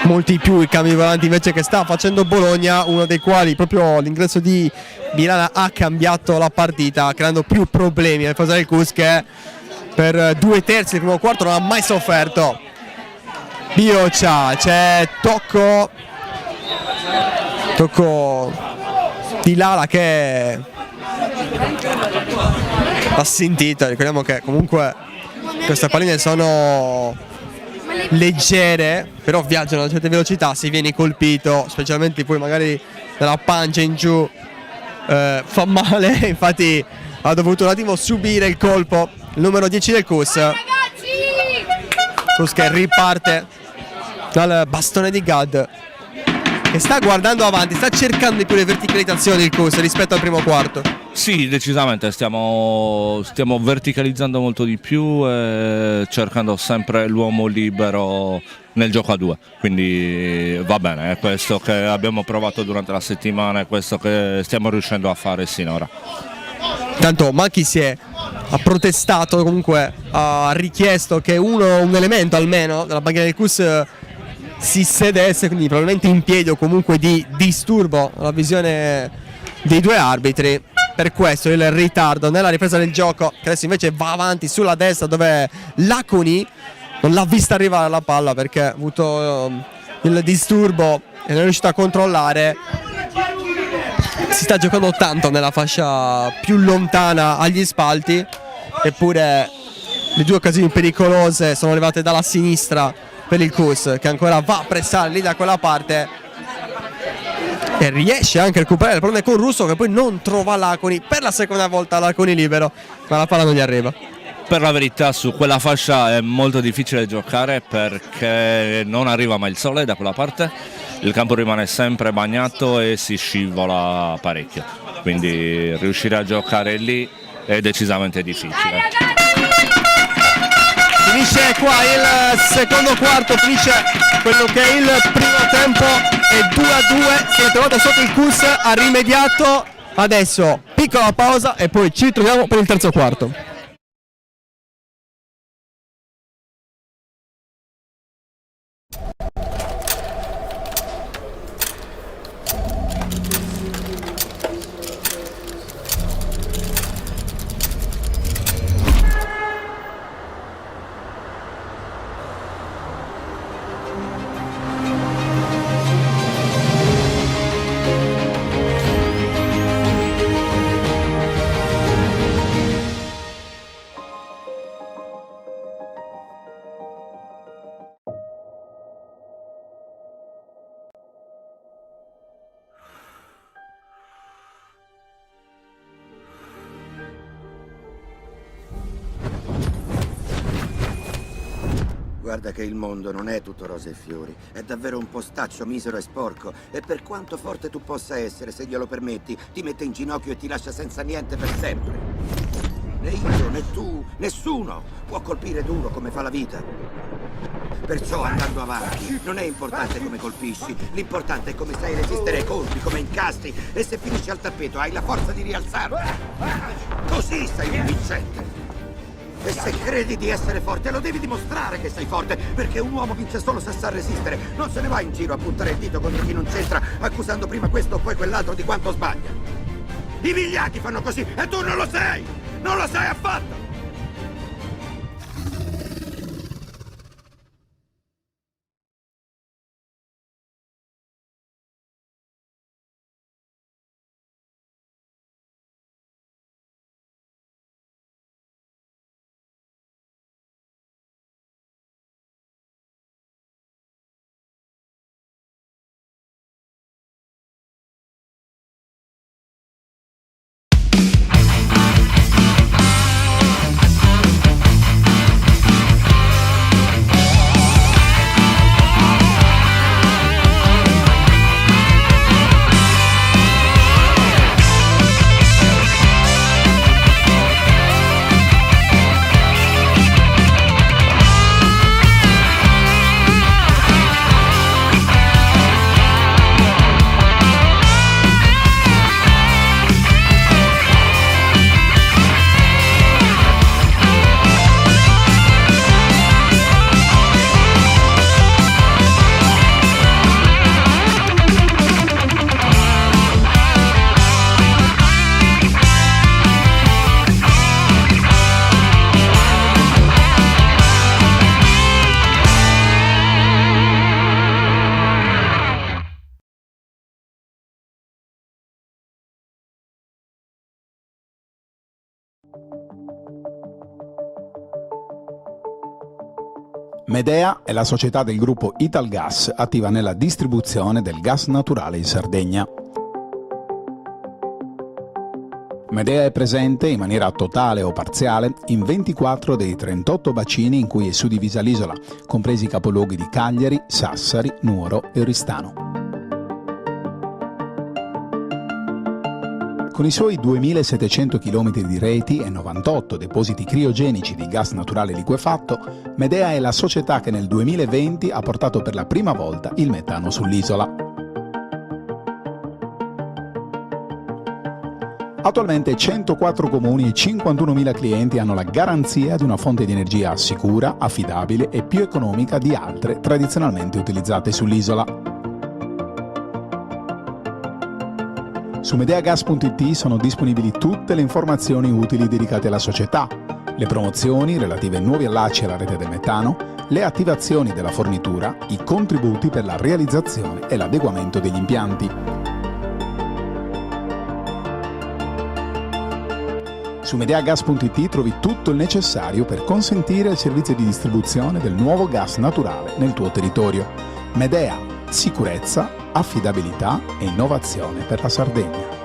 molti più i cambi volanti invece che sta facendo Bologna, uno dei quali proprio l'ingresso di Milana ha cambiato la partita, creando più problemi nel fase del Cus, che per 2/3 del primo quarto non ha mai sofferto. Bioccia, c'è tocco di Lala che ha sentito. Ricordiamo che comunque queste palline sono leggere, però viaggiano a certe velocità. Se vieni colpito, specialmente poi magari dalla pancia in giù, fa male. Infatti ha dovuto un attimo subire il colpo il numero 10 del Cus che riparte dal bastone di Gad, che sta guardando avanti, sta cercando di più le verticalizzazioni il Cus rispetto al primo quarto. Sì, decisamente stiamo verticalizzando molto di più e cercando sempre l'uomo libero nel gioco a due, quindi va bene, è questo che abbiamo provato durante la settimana, è questo che stiamo riuscendo a fare sinora. Tanto Macchi ha protestato, comunque ha richiesto che un elemento almeno della bandiera del Cus si sedesse, quindi probabilmente in piedi o comunque di disturbo alla visione dei due arbitri. Per questo il ritardo nella ripresa del gioco, che adesso invece va avanti sulla destra, dove Laconi non l'ha vista arrivare la palla perché ha avuto il disturbo e non è riuscito a controllare. Si sta giocando tanto nella fascia più lontana agli spalti, eppure le due occasioni pericolose sono arrivate dalla sinistra per il Cus, che ancora va a pressare lì da quella parte e riesce anche a recuperare il pallone con Russo, che poi non trova Laconi per la seconda volta. Laconi libero, ma la palla non gli arriva. Per la verità su quella fascia è molto difficile giocare perché non arriva mai il sole da quella parte, il campo rimane sempre bagnato e si scivola parecchio, quindi riuscire a giocare lì è decisamente difficile. Finisce qua il secondo quarto, finisce quello che è il primo tempo e 2-2, si è trovato sotto il Cus, ha rimediato. Adesso piccola pausa e poi ci ritroviamo per il terzo quarto. Guarda che il mondo non è tutto rose e fiori, è davvero un postaccio misero e sporco, e per quanto forte tu possa essere, se glielo permetti, ti mette in ginocchio e ti lascia senza niente per sempre. Né io, né tu, nessuno può colpire duro come fa la vita. Perciò andando avanti non è importante come colpisci, l'importante è come sai resistere ai colpi, come incastri, e se finisci al tappeto hai la forza di rialzarti. Così sei un vincente. E se credi di essere forte, lo devi dimostrare che sei forte, perché un uomo vince solo se sa resistere. Non se ne va in giro a puntare il dito contro chi non c'entra, accusando prima questo o poi quell'altro di quanto sbaglia. I vigliacchi fanno così e tu non lo sei! Non lo sei affatto! Medea è la società del gruppo Italgas attiva nella distribuzione del gas naturale in Sardegna. Medea è presente in maniera totale o parziale in 24 dei 38 bacini in cui è suddivisa l'isola, compresi i capoluoghi di Cagliari, Sassari, Nuoro e Oristano. Con i suoi 2.700 km di reti e 98 depositi criogenici di gas naturale liquefatto, Medea è la società che nel 2020 ha portato per la prima volta il metano sull'isola. Attualmente 104 comuni e 51.000 clienti hanno la garanzia di una fonte di energia sicura, affidabile e più economica di altre tradizionalmente utilizzate sull'isola. Su medeagas.it sono disponibili tutte le informazioni utili dedicate alla società, le promozioni relative ai nuovi allacci alla rete del metano, le attivazioni della fornitura, i contributi per la realizzazione e l'adeguamento degli impianti. Su medeagas.it trovi tutto il necessario per consentire il servizio di distribuzione del nuovo gas naturale nel tuo territorio. Medea, sicurezza, affidabilità e innovazione per la Sardegna.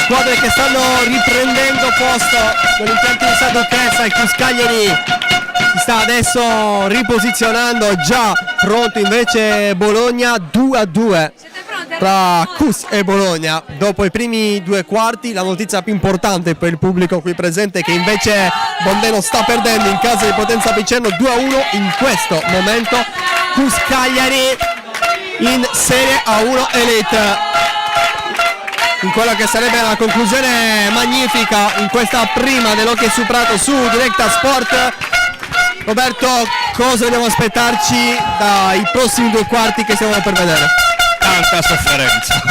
Squadre che stanno riprendendo posto con l'impianto di Sado Cressa. Il Cus Cagliari si sta adesso riposizionando, già pronto invece Bologna. 2-2 tra Cus e Bologna dopo i primi due quarti. La notizia più importante per il pubblico qui presente è che invece Bondeno sta perdendo in casa di Potenza Picerno 2-1 in questo momento. Cus Cagliari in Serie A1 Elite, in quella che sarebbe la conclusione magnifica in questa prima dell'Hockey su Prato su Directa Sport. Roberto, cosa dobbiamo aspettarci dai prossimi due quarti che stiamo per vedere? Tanta sofferenza.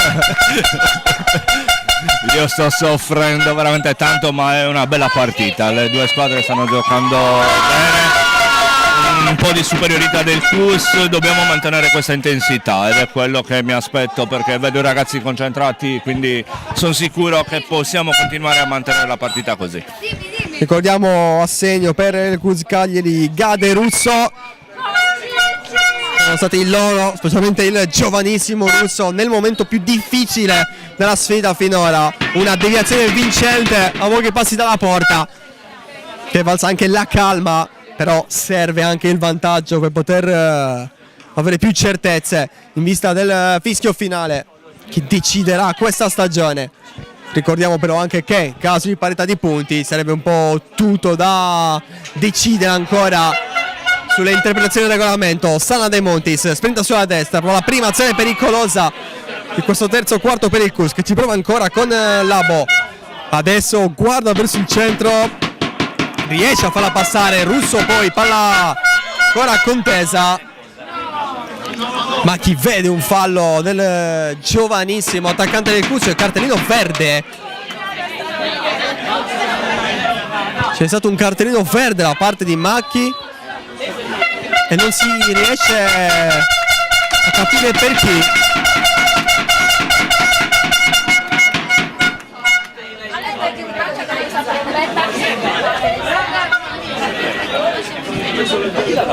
Io sto soffrendo veramente tanto, ma è una bella partita. Le due squadre stanno giocando bene. un po' di superiorità del Cus, dobbiamo mantenere questa intensità ed è quello che mi aspetto, perché vedo i ragazzi concentrati, quindi sono sicuro che possiamo continuare a mantenere la partita così. Ricordiamo assegno per il Cus Cagliari Gade Russo. Sono stati loro, specialmente il giovanissimo Russo, nel momento più difficile della sfida finora. Una deviazione vincente a pochi passi dalla porta, che valsa anche la calma, però serve anche il vantaggio per poter avere più certezze in vista del fischio finale che deciderà questa stagione. Ricordiamo però anche che in caso di parità di punti sarebbe un po' tutto da decidere ancora sulle interpretazioni del regolamento. Sana De Montis sprinta sulla destra, prova la prima azione pericolosa di questo terzo quarto per il Cus, che ci prova ancora con Labo. Adesso guarda verso il centro, riesce a farla passare. Russo, poi palla ancora contesa, ma chi vede un fallo del giovanissimo attaccante del Cus, il cartellino verde. C'è stato un cartellino verde da parte di Macchi e non si riesce a capire per chi.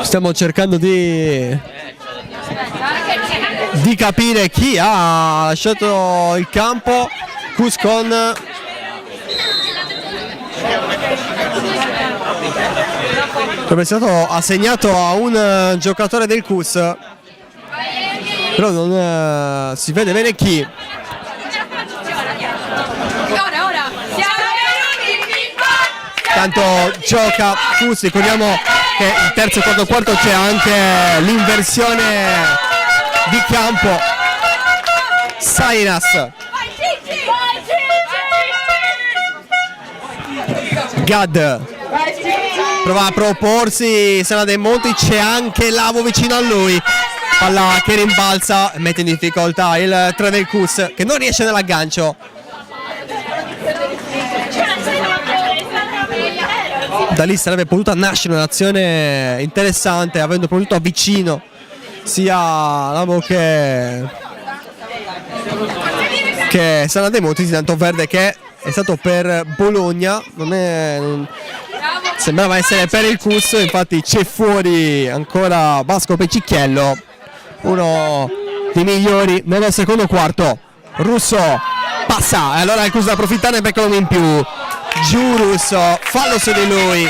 Stiamo cercando di capire chi ha lasciato il campo. Cus con è stato assegnato a un giocatore del Cus, però non si vede bene chi. Tanto gioca Cus. Ricordiamo che il terzo e quarto quarto c'è anche l'inversione di campo. Sainas, Gad prova a proporsi, Sana De Monti, c'è anche Lavo vicino a lui, palla che rimbalza e mette in difficoltà il 3 del Cus, che non riesce nell'aggancio. Da lì sarebbe potuta nascere un'azione interessante, avendo potuto vicino sia Lavo che Sana De Monti. Tanto verde che è stato per Bologna, sembrava essere per il Cus, infatti c'è fuori ancora Vasco Pecicchiello, uno dei migliori nello secondo quarto. Russo passa e allora il Cus da approfittare per quello in più. Giù Russo, fallo su di lui,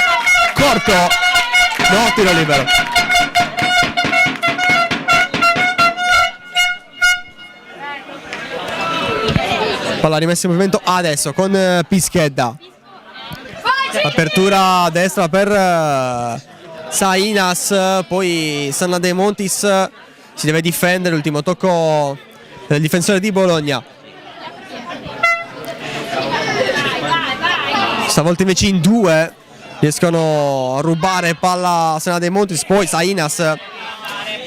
corto, no, tiro libero. Palla rimessa in movimento adesso con Pischedda. Apertura a destra per Sainas, poi Sana De Montis si deve difendere, l'ultimo tocco del difensore di Bologna. Stavolta invece in due riescono a rubare palla Sana De Montis, poi Sainas,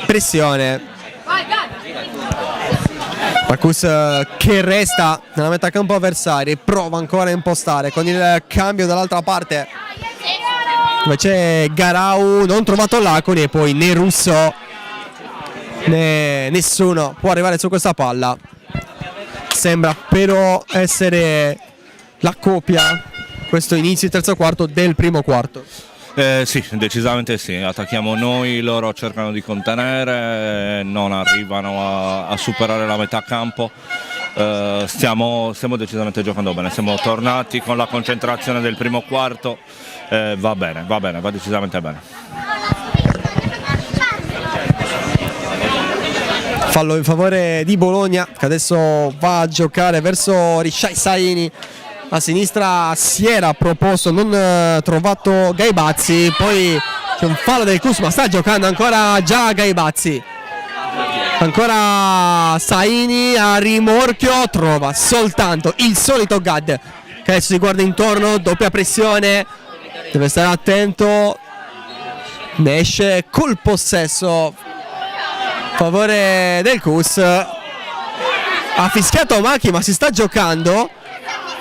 pressione. Marcus che resta nella metà campo avversaria, prova ancora a impostare con il cambio dall'altra parte. Invece Garau non trovato Laconi e poi né Russo né nessuno può arrivare su questa palla. Sembra però essere la coppia, questo inizio terzo quarto del primo quarto. Sì, decisamente sì, attacchiamo noi, loro cercano di contenere, non arrivano a superare la metà campo. Stiamo decisamente giocando bene, siamo tornati con la concentrazione del primo quarto, va bene, va decisamente bene. Fallo in favore di Bologna, che adesso va a giocare verso Rishai Saini. A sinistra si era proposto, non trovato Gaibazzi, poi c'è un fallo del Cus, ma sta giocando ancora già Gaibazzi. Ancora Saini a rimorchio, trova soltanto il solito Gad, che adesso si guarda intorno, doppia pressione, deve stare attento, ne esce col possesso a favore del Cus. Ha fischiato Macchi, ma si sta giocando.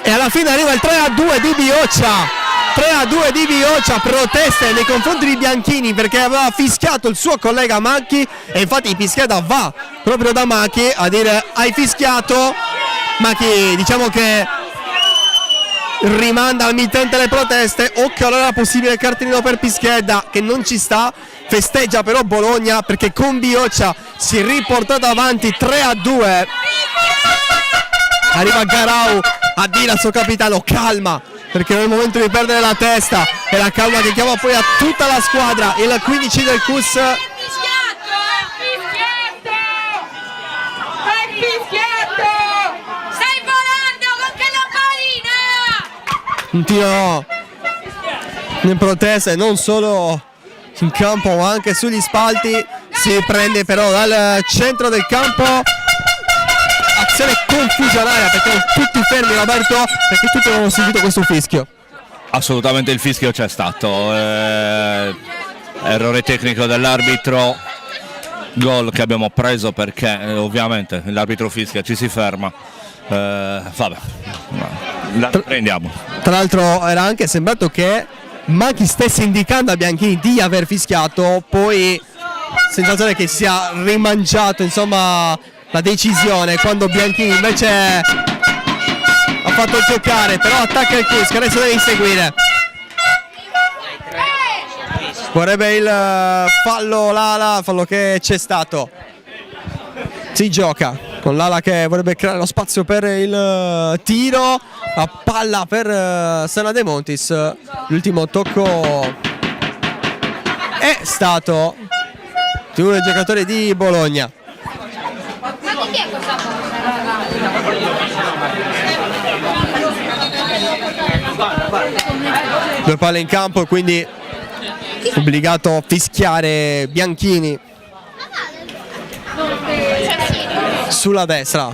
E alla fine arriva il 3-2 di Bioccia. 3-2 di Vioccia, proteste nei confronti di Bianchini perché aveva fischiato il suo collega Macchi, e infatti il fischiata va proprio da Macchi a dire hai fischiato. Macchi diciamo che rimanda al mittente le proteste. Occhio allora possibile cartellino per Pischedda che non ci sta, festeggia però Bologna perché con Vioccia si è riportato avanti 3-2. Arriva Garau a dire al suo capitano calma, perché nel momento di perdere la testa è la calma che chiama poi a tutta la squadra. Il 15 del CUS un tiro in protesta e non solo in campo ma anche sugli spalti. Si prende però dal centro del campo, azione confusionaria perché sono tutti fermi, Roberto, perché tutti avevano sentito questo fischio. Assolutamente il fischio c'è stato, errore tecnico dell'arbitro, gol che abbiamo preso perché ovviamente l'arbitro fischia, ci si ferma, vabbè, la prendiamo. Tra l'altro era anche sembrato che Macchi stesse indicando a Bianchini di aver fischiato, poi sensazione che sia rimangiato insomma la decisione, quando Bianchini invece ha fatto giocare, però attacca il CUS che adesso deve inseguire. Vorrebbe il fallo l'ala, fallo che c'è stato. Si gioca con l'ala che vorrebbe creare lo spazio per il tiro, la palla per Sena De Montis. L'ultimo tocco è stato di uno dei giocatori di Bologna. Due palle in campo e quindi obbligato a fischiare Bianchini. Sulla destra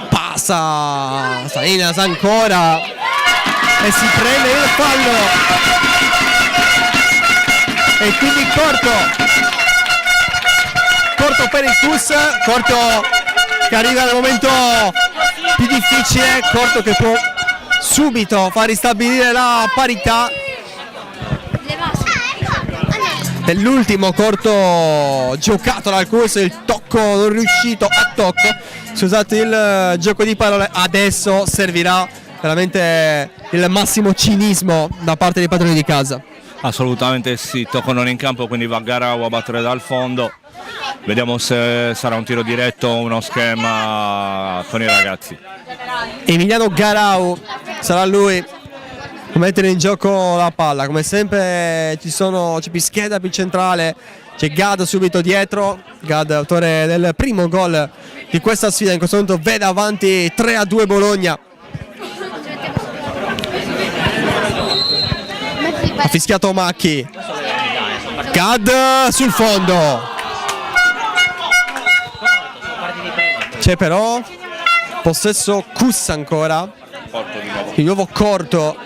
passa Salinas ancora e si prende il fallo e quindi corto per il CUS, corto che arriva nel momento più difficile, corto che può subito far ristabilire la parità. Dell'ultimo corto giocato dal CUS, il tocco non riuscito a tocco, scusate il gioco di parole, adesso servirà veramente il massimo cinismo da parte dei padroni di casa. Assolutamente sì, tocco non in campo, quindi va Garau a battere dal fondo, vediamo se sarà un tiro diretto o uno schema con i ragazzi. Emiliano Garau sarà lui a mettere in gioco la palla, come sempre c'è Pischedda più centrale, c'è Gad subito dietro, Gad autore del primo gol di questa sfida, in questo momento vede avanti 3-2 Bologna. Ha fischiato Macchi, Gad sul fondo, c'è però possesso CUS ancora, di nuovo corto.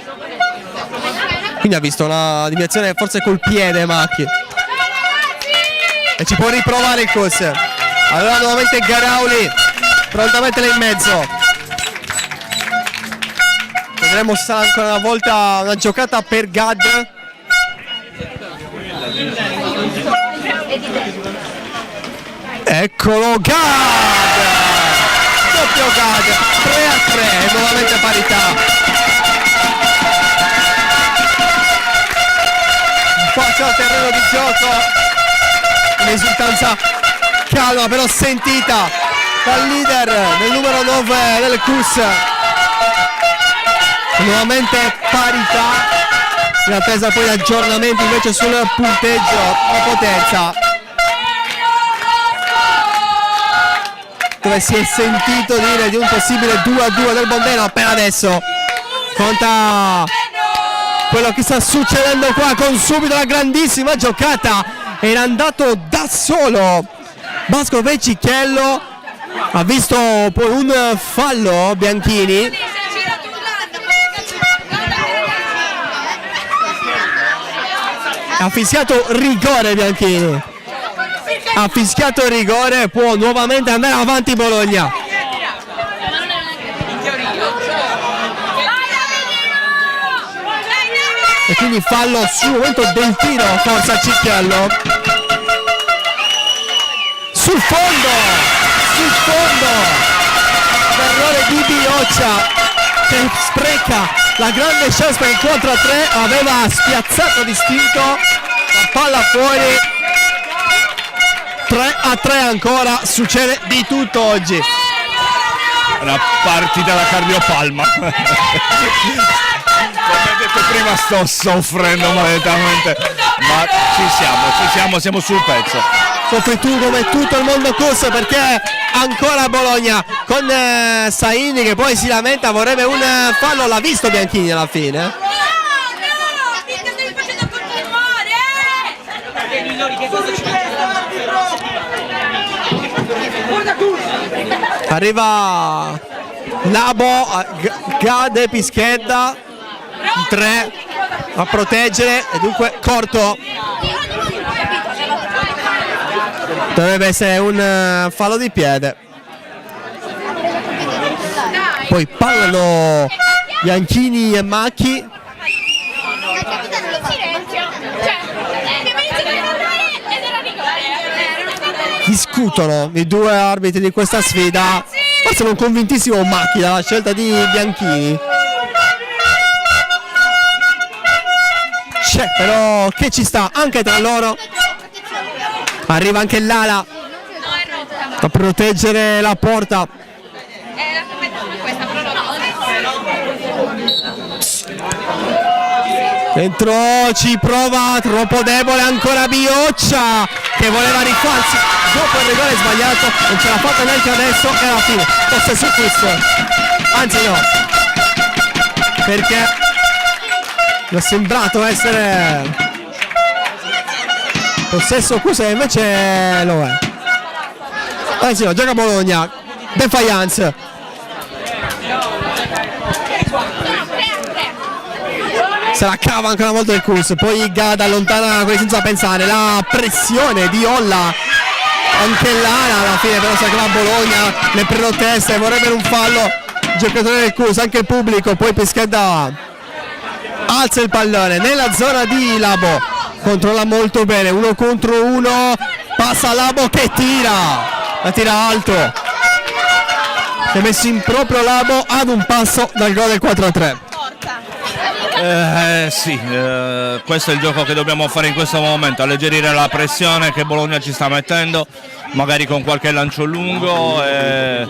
Quindi ha visto una deviazione forse col piede Macchi e ci può riprovare il CUS. Allora nuovamente Garauli prontamente là in mezzo, vedremo se sarà ancora una volta una giocata per Gad. Eccolo Gad, doppio Gad, 3-3, nuovamente parità. Faccio al terreno di gioco, un'esultanza calma però sentita dal leader del numero 9 del CUS. Nuovamente parità in attesa poi di aggiornamenti invece sul punteggio a potenza, dove si è sentito dire di un possibile 2-2 del Bondeno. Per adesso conta quello che sta succedendo qua con subito la grandissima giocata, era andato da solo Vasco Vecicchiello, ha visto poi un fallo Bianchini, ha fischiato rigore Bianchini, ha fischiato rigore, può nuovamente andare avanti Bologna. e quindi fallo sul momento del tiro, forza Cicchiello. Sul fondo, l'errore di Bioccia che spreca la grande chance per il 4-3, aveva spiazzato distinto, la palla fuori, 3-3 ancora, succede di tutto oggi. Una partita da cardiopalma. Come detto prima, sto soffrendo maledettamente, ma ci siamo sul pezzo. Soffri tu come tutto il mondo corso, perché ancora Bologna con Saini che poi si lamenta, vorrebbe un fallo, l'ha visto Bianchini alla fine. Arriva Labo, cade Pischedda, 3 a proteggere e dunque corto. Dovrebbe essere un fallo di piede. Poi parlano Bianchini e Macchi. Discutono i due arbitri di questa sfida. Forse non convintissimo Macchi dalla scelta di Bianchini. C'è però che ci sta anche tra loro. Arriva anche Lala a proteggere la porta. Dentro ci prova, troppo debole ancora Bioccia che voleva rifarsi dopo il rigore sbagliato, non ce l'ha fatta neanche adesso e alla fine possesso questo, anzi no, perché mi è sembrato essere possesso questo e invece lo è. Anzi no, gioca Bologna, defiance. Se la cava ancora una volta il Cus, poi Gada allontana senza pensare, la pressione di Olla, anche Lara alla fine però si cava Bologna, le proteste, vorrebbe un fallo, giocatore del Cus, anche il pubblico, poi Pischedda alza il pallone nella zona di Labo, controlla molto bene, 1 contro 1, passa Labo che tira, la tira alto, si è messo in proprio Labo ad un passo dal gol del 4-3. Questo è il gioco che dobbiamo fare in questo momento, alleggerire la pressione che Bologna ci sta mettendo, magari con qualche lancio lungo e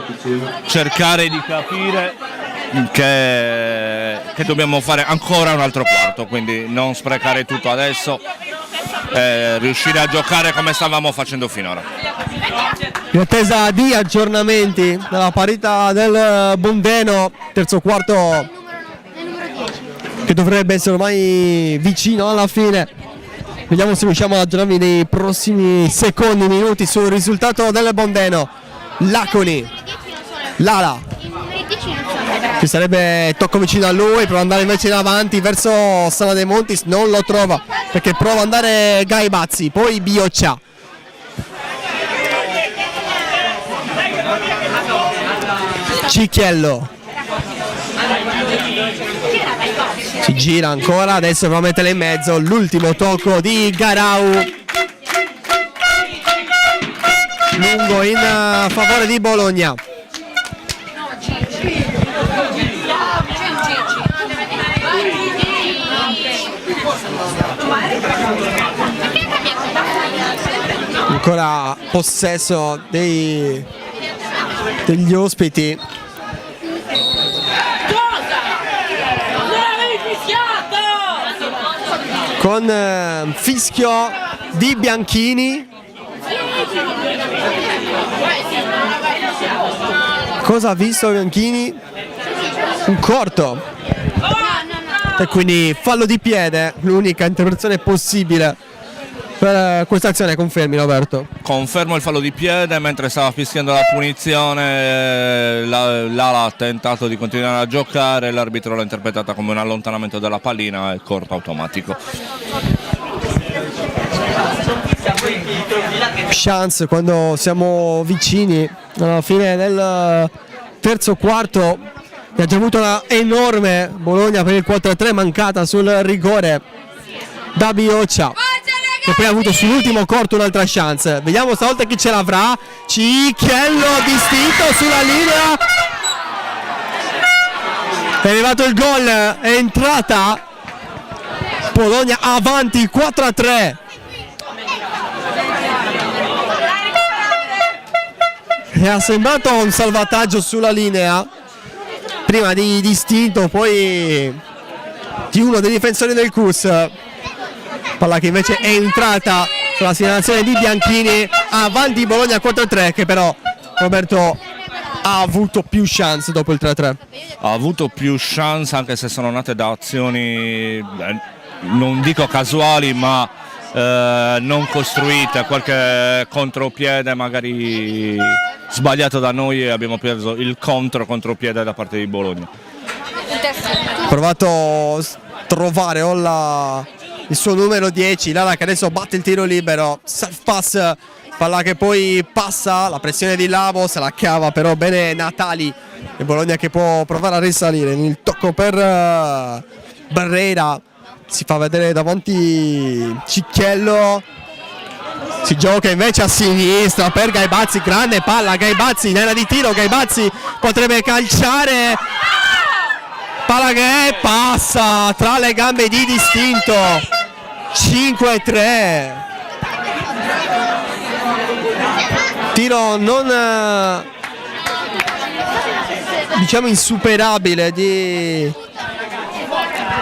cercare di capire che dobbiamo fare ancora un altro quarto, quindi non sprecare tutto adesso e riuscire a giocare come stavamo facendo finora. In attesa di aggiornamenti della parità del Bondeno, terzo quarto che dovrebbe essere ormai vicino alla fine. Vediamo se riusciamo ad aggiornarvi nei prossimi secondi, minuti sul risultato del Bondeno. Laconi, Lala, che sarebbe tocco vicino a lui, prova ad andare invece in avanti verso Sala dei Montis, non lo trova perché prova ad andare Gaibazzi, poi Bioccia. Cicchiello si gira ancora, adesso va a metterla in mezzo, l'ultimo tocco di Garau, lungo in favore di Bologna. Ancora possesso degli ospiti. Con fischio di Bianchini. Cosa ha visto Bianchini? Un corto. E quindi fallo di piede, l'unica interpretazione possibile per questa azione, confermi Roberto? Confermo il fallo di piede, mentre stava fischiando la punizione Lala ha tentato di continuare a giocare, l'arbitro l'ha interpretata come un allontanamento della pallina e corto automatico. Chance quando siamo vicini alla fine del terzo quarto, ha già avuto una enorme Bologna per il 4-3 mancata sul rigore da Bioccia, che poi ha avuto sull'ultimo corto un'altra chance. Vediamo stavolta chi ce l'avrà. Cicchiello distinto sulla linea, è arrivato il gol, è entrata Bologna avanti 4-3. È sembrato un salvataggio sulla linea, prima di distinto, poi di uno dei difensori del CUS, palla che invece è entrata sulla segnalazione di Bianchini, avanti Bologna 4-3, che però Roberto ha avuto più chance dopo il 3-3. Ha avuto più chance, anche se sono nate da azioni non dico casuali, ma non costruite, qualche contropiede magari sbagliato da noi e abbiamo preso il contropiede da parte di Bologna. Ha provato a trovare il suo numero 10, Lala, che adesso batte il tiro libero, self pass, palla che poi passa, la pressione di Lavo, se la cava però bene Natali, e Bologna che può provare a risalire. Il tocco per Barreira, si fa vedere davanti Cicchiello, si gioca invece a sinistra per Gaibazzi, grande palla, Gaibazzi in area di tiro, Gaibazzi potrebbe calciare, palla che passa tra le gambe di distinto, 5-3. Tiro non diciamo insuperabile di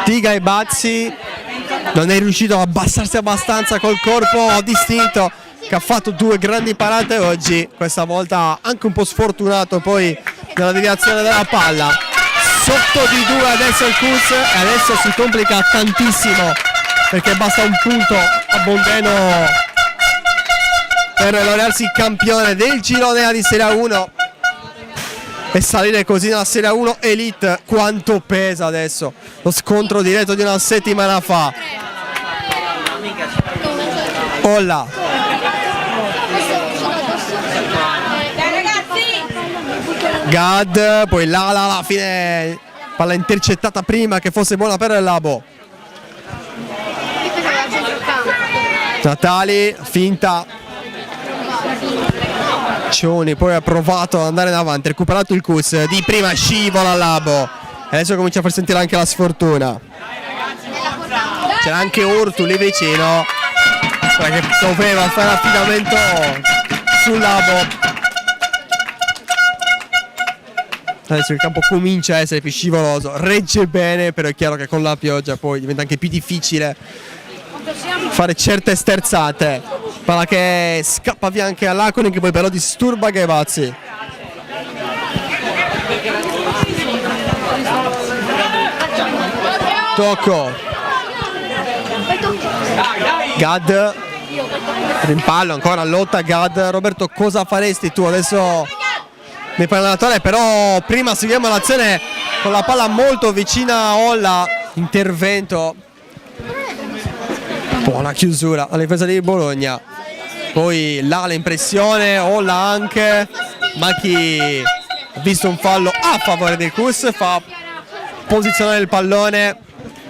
Gaibazzi, non è riuscito a abbassarsi abbastanza col corpo distinto, che ha fatto due grandi parate oggi, questa volta anche un po' sfortunato poi nella deviazione della palla. Sotto di 2 adesso il CUS, e adesso si complica tantissimo perché basta un punto a Bondeno per laurearsi campione del girone A di Serie 1 e salire così nella Serie 1 Elite. Quanto pesa adesso lo scontro diretto di una settimana fa. Olla, Gad, poi Lala alla fine, palla intercettata prima che fosse buona per Labo. Natali, finta, Cioni poi ha provato ad andare in avanti, recuperato il CUS, di prima scivola Labo, e adesso comincia a far sentire anche la sfortuna. C'era anche Urtu lì vicino, perché doveva fare affidamento sul Labo. Adesso il campo comincia a essere più scivoloso, regge bene, però è chiaro che con la pioggia poi diventa anche più difficile fare certe sterzate. Palla che scappa via anche all'Aconi, che poi però disturba Gaibazzi. Tocco, Gad, rimpallo, ancora lotta Gad. Roberto, cosa faresti tu adesso nei pallenatori? Però prima seguiamo l'azione con la palla molto vicina a Olla, intervento, buona chiusura alla difesa di Bologna. Poi là l'impressione, Olla anche, ma chi ha visto un fallo a favore del CUS, fa posizionare il pallone,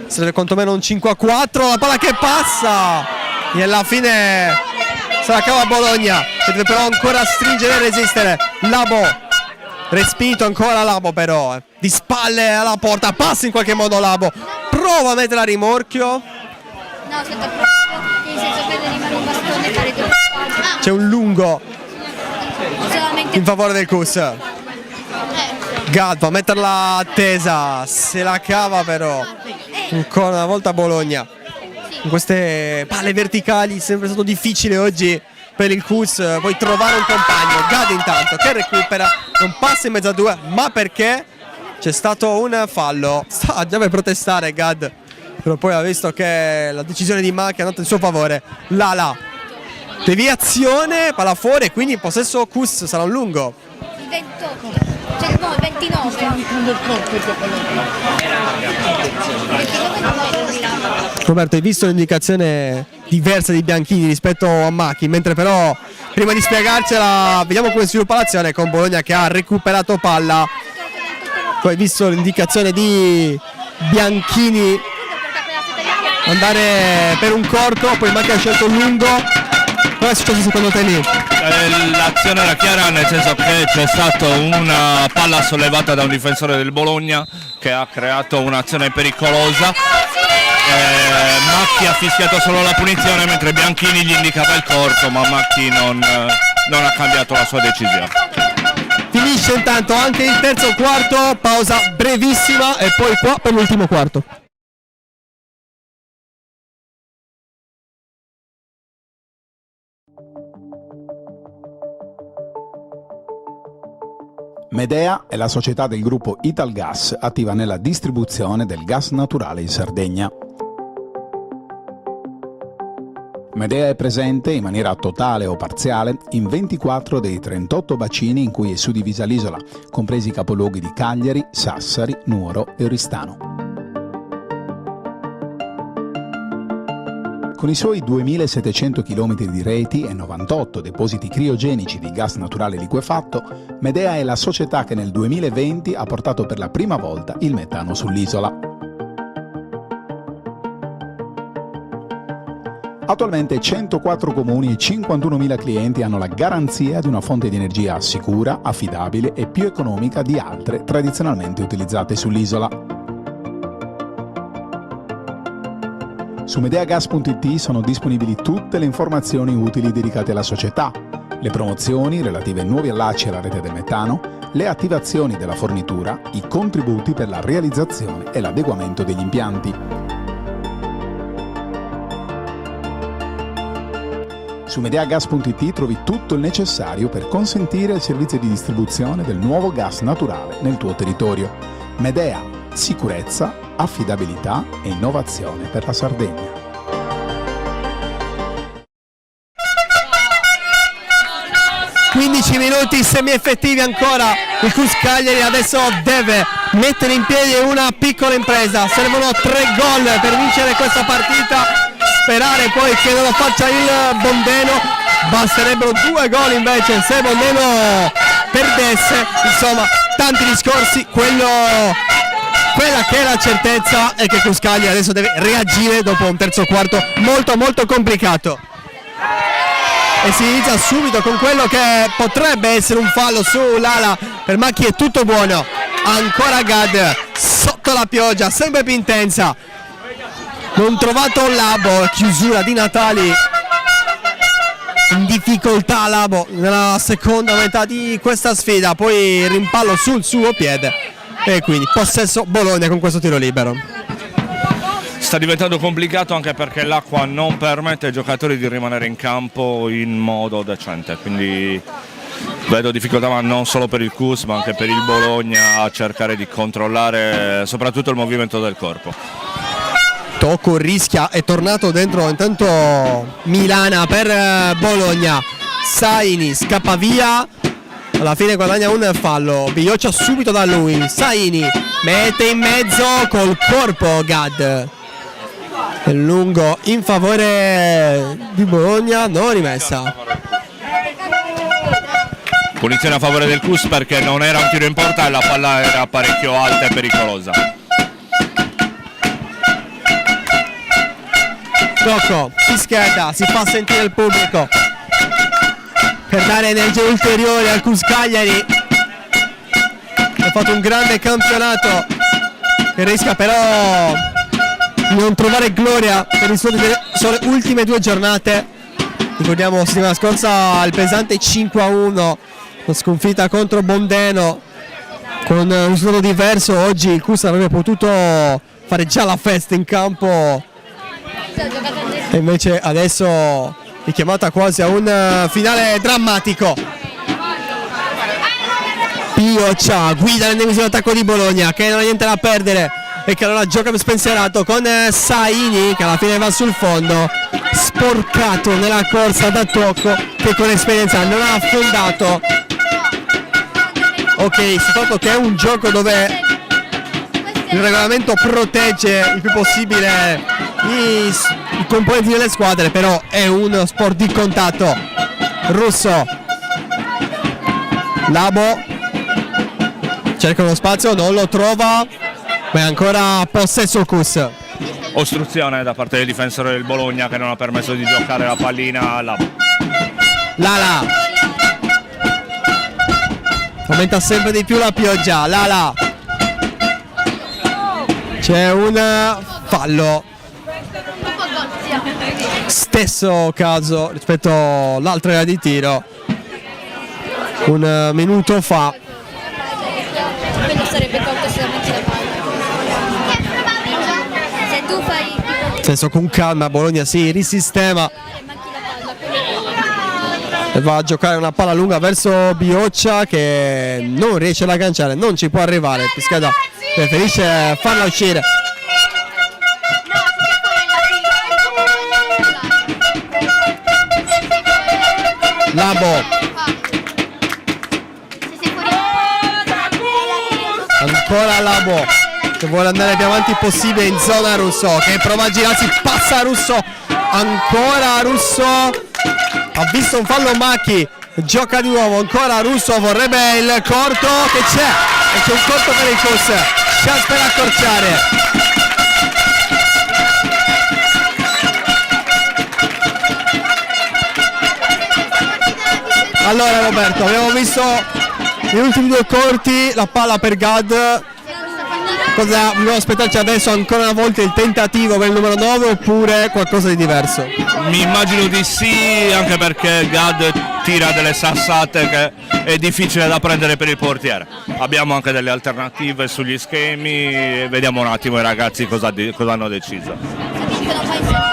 serve quantomeno un 5-4, la palla che passa e alla fine se la cava Bologna, che deve però ancora stringere e resistere. Labo, respinto ancora Labo però, di spalle alla porta, passa in qualche modo Labo, prova a mettere a rimorchio. No, aspetta, nel senso che rimane un bastone e fare due. C'è un lungo Solamente in favore del CUS. Gad va a metterla attesa, se la cava però ancora una volta Bologna. In queste palle verticali è sempre stato difficile oggi per il CUS poi trovare un compagno. Gad intanto che recupera, non passa in mezzo a due, ma perché c'è stato un fallo. Sta già per protestare Gad, però poi ha visto che la decisione di Macchi è andata in suo favore. Lala, deviazione, palla fuori, quindi in possesso CUS, sarà un lungo. il 28, cioè no, il 29. Roberto, hai visto l'indicazione diversa di Bianchini rispetto a Macchi, mentre però prima di spiegarcela vediamo come sviluppa l'azione con Bologna che ha recuperato palla Poi visto l'indicazione di Bianchini andare per un corto, poi Macchi ha scelto un lungo. Cosa è successo secondo te lì? L'azione era chiara, nel senso che c'è stata una palla sollevata da un difensore del Bologna che ha creato un'azione pericolosa. Macchi ha fischiato solo la punizione mentre Bianchini gli indicava il corto, ma Macchi non ha cambiato la sua decisione. Finisce intanto anche il terzo quarto, pausa brevissima e poi qua per l'ultimo quarto. Medea è la società del gruppo Italgas attiva nella distribuzione del gas naturale in Sardegna. Medea è presente in maniera totale o parziale in 24 dei 38 bacini in cui è suddivisa l'isola, compresi i capoluoghi di Cagliari, Sassari, Nuoro e Oristano. Con i suoi 2.700 km di reti e 98 depositi criogenici di gas naturale liquefatto, Medea è la società che nel 2020 ha portato per la prima volta il metano sull'isola. Attualmente 104 comuni e 51.000 clienti hanno la garanzia di una fonte di energia sicura, affidabile e più economica di altre tradizionalmente utilizzate sull'isola. Su medeagas.it sono disponibili tutte le informazioni utili dedicate alla società, le promozioni relative ai nuovi allacci alla rete del metano, le attivazioni della fornitura, i contributi per la realizzazione e l'adeguamento degli impianti. Su medeagas.it trovi tutto il necessario per consentire il servizio di distribuzione del nuovo gas naturale nel tuo territorio. Medea, sicurezza, affidabilità e innovazione per la Sardegna. Minuti semi-effettivi ancora, il Cus Cagliari adesso deve mettere in piedi una piccola impresa, servono 3 gol per vincere questa partita, sperare poi che non lo faccia il Bondeno, basterebbero 2 gol invece se Bondeno perdesse, insomma tanti discorsi, quella che è la certezza è che Cus Cagliari adesso deve reagire dopo un terzo quarto molto complicato. E si inizia subito con quello che potrebbe essere un fallo sull'ala per Macchi, è tutto buono, ancora Gad sotto la pioggia sempre più intensa, non trovato Labo, chiusura di Natali, in difficoltà Labo nella seconda metà di questa sfida, poi rimpallo sul suo piede e quindi possesso Bologna con questo tiro libero. Sta diventando complicato anche perché l'acqua non permette ai giocatori di rimanere in campo in modo decente, quindi vedo difficoltà ma non solo per il Cus ma anche per il Bologna a cercare di controllare soprattutto il movimento del corpo. Tocco rischia, è tornato dentro intanto Milana per Bologna, Saini scappa via, alla fine guadagna un fallo, Bioccia subito da lui, Saini mette in mezzo col corpo Gad. Il lungo in favore di Bologna, non rimessa. Punizione a favore del Cus perché non era un tiro in porta e la palla era parecchio alta e pericolosa. Tocco, fischetta, si fa sentire il pubblico per dare energia ulteriore al Cus Cagliari. Ha fatto un grande campionato che rischia però non trovare gloria per i suoi sole ultime 2 giornate. Ricordiamo settimana scorsa il pesante 5-1, la sconfitta contro Bondeno con un risultato diverso. Oggi il Cus avrebbe potuto fare già la festa in campo e invece adesso è chiamata quasi a un finale drammatico. Pioccia guida l'ennesimo attacco di Bologna che non ha niente da perdere e che allora gioca più spensierato con Saini che alla fine va sul fondo, sporcato nella corsa da Tocco che con esperienza non ha affondato. Ok, si tratta che è un gioco dove il regolamento protegge il più possibile i componenti delle squadre, però è uno sport di contatto. Russo, Labo cerca uno spazio, non lo trova, ma è ancora possesso il Cus. Ostruzione da parte del difensore del Bologna che non ha permesso di giocare la pallina alla... Lala aumenta sempre di più la pioggia. Lala, c'è un fallo, stesso caso rispetto all'altra area di tiro un minuto fa. Quello sarebbe colto se la metti la palla. Se tu fai Nel senso, con calma Bologna si risistema manchi la palla, e va a giocare una palla lunga verso Bioccia che non riesce ad agganciare, non ci può arrivare. Piscata preferisce farla uscire. Labo, ancora Labo che vuole andare più avanti possibile in zona. Russo che prova a girarsi, passa Russo, ancora Russo, ha visto un fallo Macchi, gioca di nuovo, ancora Russo, vorrebbe il corto che c'è, e c'è un corto per il Cus, chance per accorciare. Allora Roberto, abbiamo visto gli ultimi due corti, la palla per Gad. Cosa dobbiamo aspettarci adesso? Ancora una volta il tentativo per il numero 9 oppure qualcosa di diverso? Mi immagino di sì, anche perché Gad tira delle sassate che è difficile da prendere per il portiere. Abbiamo anche delle alternative sugli schemi, vediamo un attimo i ragazzi cosa hanno deciso.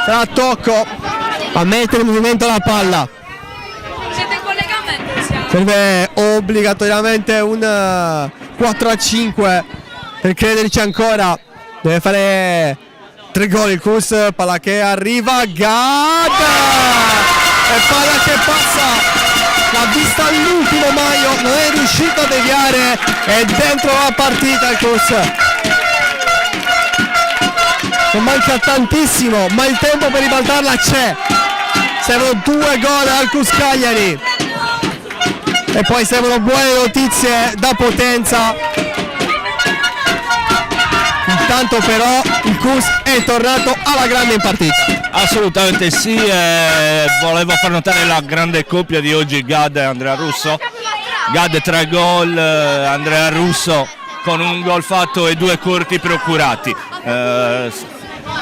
Sarà tocco a mettere in movimento la palla. Siete in collegamento? Siamo. Serve obbligatoriamente un 4-5 per crederci ancora. Deve fare 3 gol il Cus. Palla che arriva, Gad, e palla che passa, l'ha vista all'ultimo Maio, non è riuscito a deviare, è dentro la partita il Cus. Non manca tantissimo, ma il tempo per ribaltarla c'è. Servono 2 gol al Cus Cagliari e poi servono buone notizie da Potenza. Intanto però il Cus è tornato alla grande in partita. Assolutamente sì, volevo far notare la grande coppia di oggi, Gad e Andrea Russo. Gad 3 gol, Andrea Russo con un gol fatto e 2 corti procurati.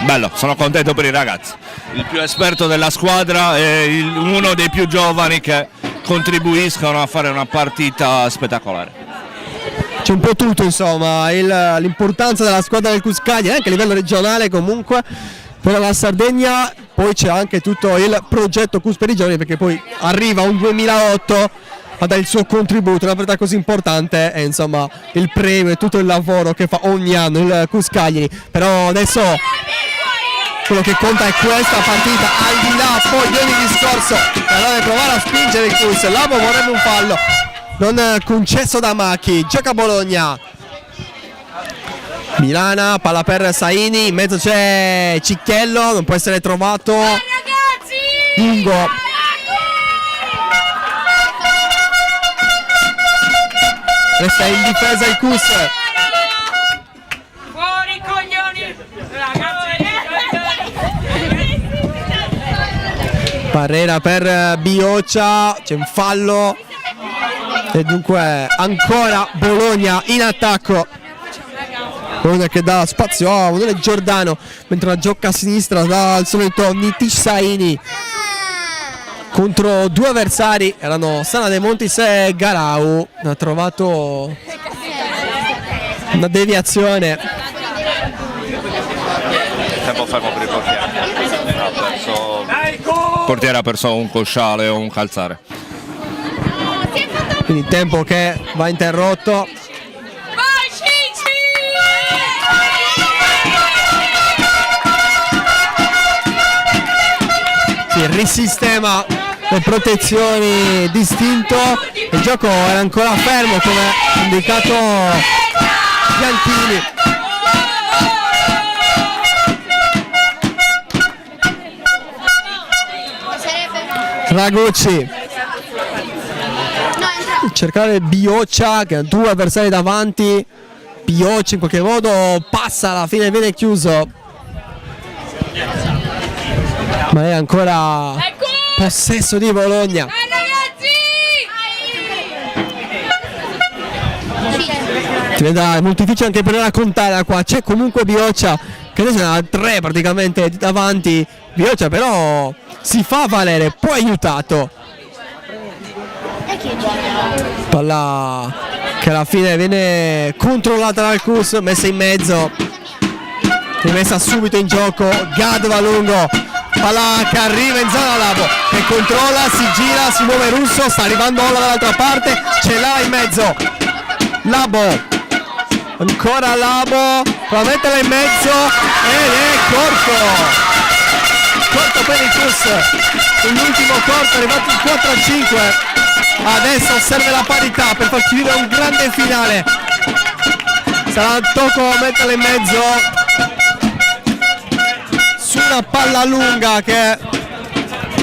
Bello, sono contento per i ragazzi. Il più esperto della squadra e uno dei più giovani che contribuiscono a fare una partita spettacolare. C'è un po' tutto, insomma, l'importanza della squadra del Cus Cagliari anche a livello regionale comunque per la Sardegna. Poi c'è anche tutto il progetto Cus per i giovani, perché poi arriva un 2008 a dare il suo contributo, una partita così importante, e insomma il premio e tutto il lavoro che fa ogni anno il Cus Cagliari. Però adesso quello che conta è questa partita, al di là poi di ogni discorso. Allora provare a spingere il Cus, Labo vorrebbe un fallo non concesso da Macchi, gioca Bologna. Milana, palla per Saini, in mezzo c'è Cicchello, non può essere trovato. Lungo. Resta in difesa il Cus. Fuori coglioni! Barrera per Bioccia, c'è un fallo e dunque ancora Bologna in attacco. Bologna che dà spazio a Manuele Giordano, mentre la gioca a sinistra dal solito Nitish Saini contro 2 avversari, erano Sana De Montis e Garau. Ha trovato una deviazione. Tempo fermo per il portiere. Il portiere ha perso un cosciale o un calzare. Quindi tempo che va interrotto. Si risistema le protezioni distinto. Il gioco era ancora fermo come indicato Bianchini. sarebbe Ragucci. no, entra cercare Bioccia che ha due avversari davanti. Bioccia in qualche modo passa, alla fine viene chiuso, ma è ancora possesso di Bologna. Diventa molto difficile anche per raccontare qua. C'è comunque Bioccia che adesso ne ha tre praticamente davanti. Bioccia però si fa valere, poi aiutato. Palla che alla fine viene controllata dal Cus, messa in mezzo, rimessa subito in gioco. Gad va lungo, palla che arriva in zona Labo che controlla, si gira, si muove Russo, sta arrivando Olla dall'altra parte, c'è là in mezzo Labo, ancora Labo, la metterla in mezzo ed è corto per il Cus, l'ultimo corto è arrivato il 4-5. Adesso serve la parità per farci vivere un grande finale. Sarà tocco a metterla in mezzo su una palla lunga che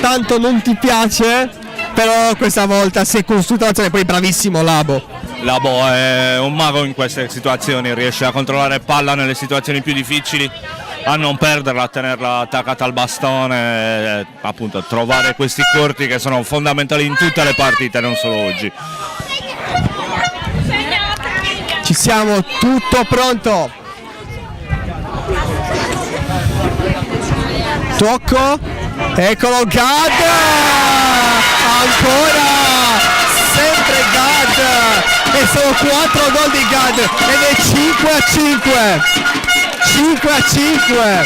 tanto non ti piace, però questa volta si è costruita l'azione. Poi bravissimo Labo. Labo è un mago in queste situazioni, riesce a controllare palla nelle situazioni più difficili, a non perderla, a tenerla attaccata al bastone, appunto trovare questi corti che sono fondamentali in tutte le partite, non solo oggi. Ci siamo, tutto pronto. Tocco, eccolo Gad, ancora, sempre Gad, e sono 4 gol di Gad ed è 5-5. 5-5,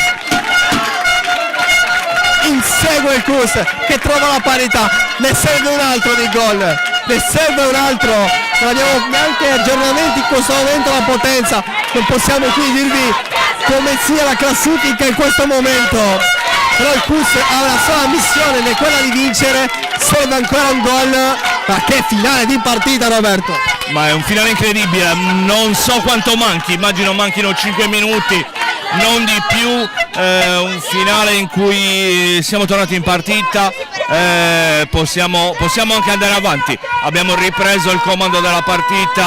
insegue il Cus che trova la parità, ne serve un altro di gol, ne serve un altro, non abbiamo neanche aggiornamenti in questo momento la potenza, non possiamo qui dirvi come sia la classifica in questo momento, però il Cus ha una sola missione ed è quella di vincere, serve ancora un gol, ma che finale di partita Roberto! Ma è un finale incredibile, non so quanto manchi, immagino manchino 5 minuti, non di più, un finale in cui siamo tornati in partita, possiamo anche andare avanti, abbiamo ripreso il comando della partita,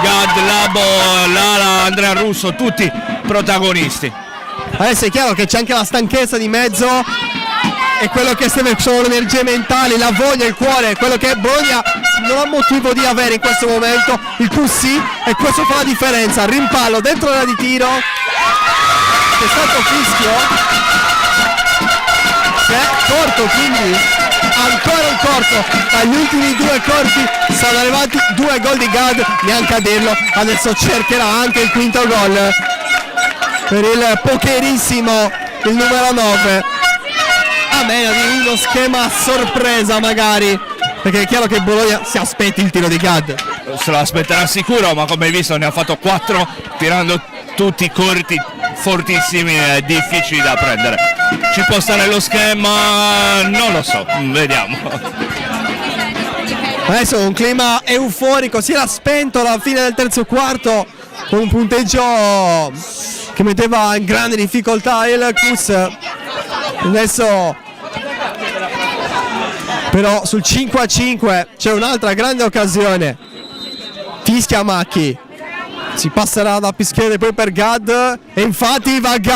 Gad, Labo, Lala, Andrea Russo, tutti protagonisti. Adesso è chiaro che c'è anche la stanchezza di mezzo e quello che serve sono le energie mentali, la voglia, il cuore, quello che Bologna non ha motivo di avere in questo momento, il Cus sì, e questo fa la differenza. Rimpallo dentro l'area di tiro, c'è stato fischio, che è corto, quindi ancora un corto, dagli ultimi due corti sono arrivati 2 gol di Gad, neanche a dirlo, adesso cercherà anche il quinto gol per il pokerissimo, il numero 9, a meno di uno schema a sorpresa magari, perché è chiaro che Bologna si aspetti il tiro di Gad. Se lo aspetterà sicuro, ma come hai visto ne ha fatto 4 tirando tutti corti fortissimi e difficili da prendere. Ci può stare lo schema? Non lo so, vediamo. Adesso un clima euforico, si era spento alla fine del terzo quarto con un punteggio che metteva in grande difficoltà il Cus. Adesso però sul 5-5 c'è un'altra grande occasione, fischia Macchi, si passerà da Pischiere poi per Gad e infatti va Gad,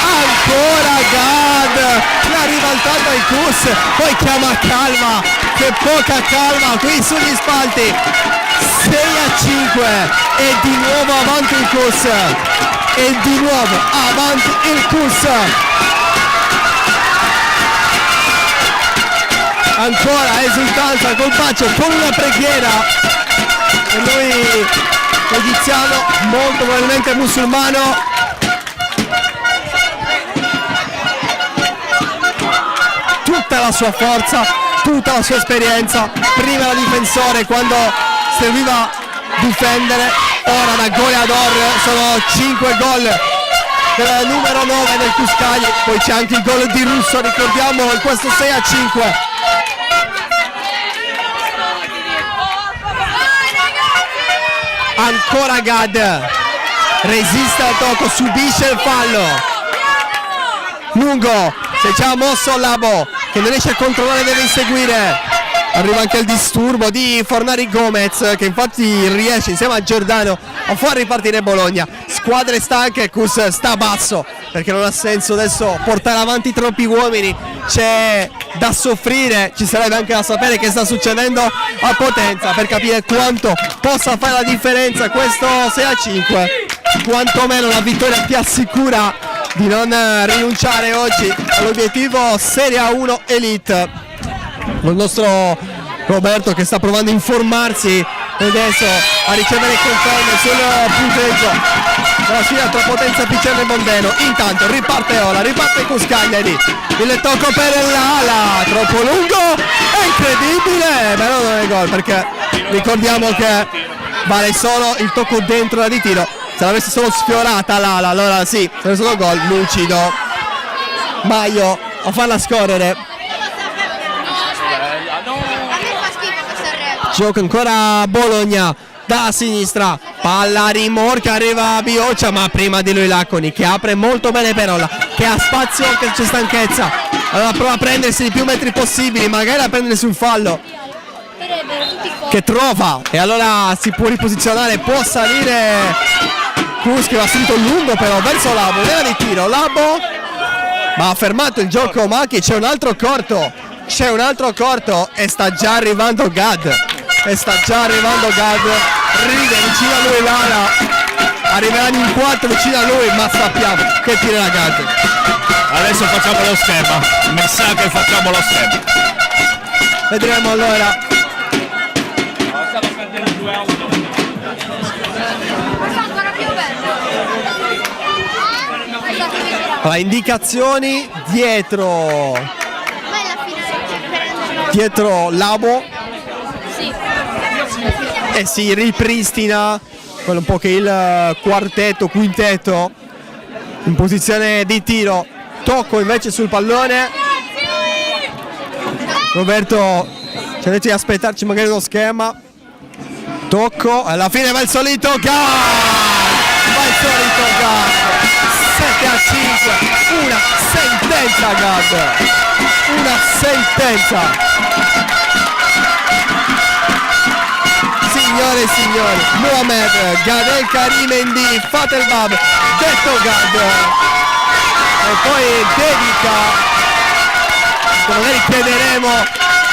ancora Gad, la ribaltata il Cus, poi chiama calma, che poca calma qui sugli spalti, 6-5 e di nuovo avanti il Cus, e di nuovo avanti il Cus. Ancora esultanza col bacio, con una preghiera, e noi egiziano, molto probabilmente musulmano, tutta la sua forza, tutta la sua esperienza, prima da difensore quando serviva difendere, ora da goleador, sono 5 gol del numero 9 del Cuscagli, poi c'è anche il gol di Russo, ricordiamolo, in questo 6-5. Ancora Gad, resiste al tocco, subisce il fallo, lungo, si è già mosso Labo che non riesce a controllare, deve inseguire, arriva anche il disturbo di Fornari Gomez, che infatti riesce insieme a Giordano a far ripartire Bologna. Squadre stanche, Cus sta basso perché non ha senso adesso portare avanti troppi uomini, c'è da soffrire, ci sarebbe anche da sapere che sta succedendo a Potenza per capire quanto possa fare la differenza questo 6-5. Quantomeno la vittoria ti assicura di non rinunciare oggi all'obiettivo Serie A1 Elite. Il nostro Roberto che sta provando a informarsi adesso a ricevere conferme sul punteggio della sfida tra Potenza Picerno e Mondeno. Intanto riparte Ola, riparte Cuscagliari, il tocco per l'ala, troppo lungo, è incredibile, però non è gol perché ricordiamo che vale solo il tocco dentro la di tiro. Se l'avesse solo sfiorata l'ala, allora sì, sarebbe stato gol. Lucido Maio a farla scorrere. Gioca ancora Bologna da sinistra, palla rimorchia, arriva Bioccia, ma prima di lui Laconi che apre molto bene Perola, che ha spazio anche se c'è stanchezza, allora prova a prendersi i più metri possibili, magari a prendersi un fallo che trova e allora si può riposizionare, può salire Cus che va subito lungo però verso Labo, nella di tiro, Labo ma ha fermato il gioco Macchi, c'è un altro corto e sta già arrivando Gad, ride vicino a lui Lara, arriveranno in 4 vicino a lui, ma sappiamo che tirerà Gad. Adesso facciamo lo schema, mi sa che facciamo lo schema. Vedremo allora. Allora, indicazioni dietro Labo e si ripristina quello un po' che il quintetto in posizione di tiro. Tocco invece sul pallone. Roberto ci ha detto di aspettarci magari uno schema. Tocco, alla fine va il solito gol, 7-5, una sentenza Gad, una sentenza. Signore e signori, Mohamed Gadel Karim Endi, Fatelbab, detto Gad, e poi dedica, magari chiederemo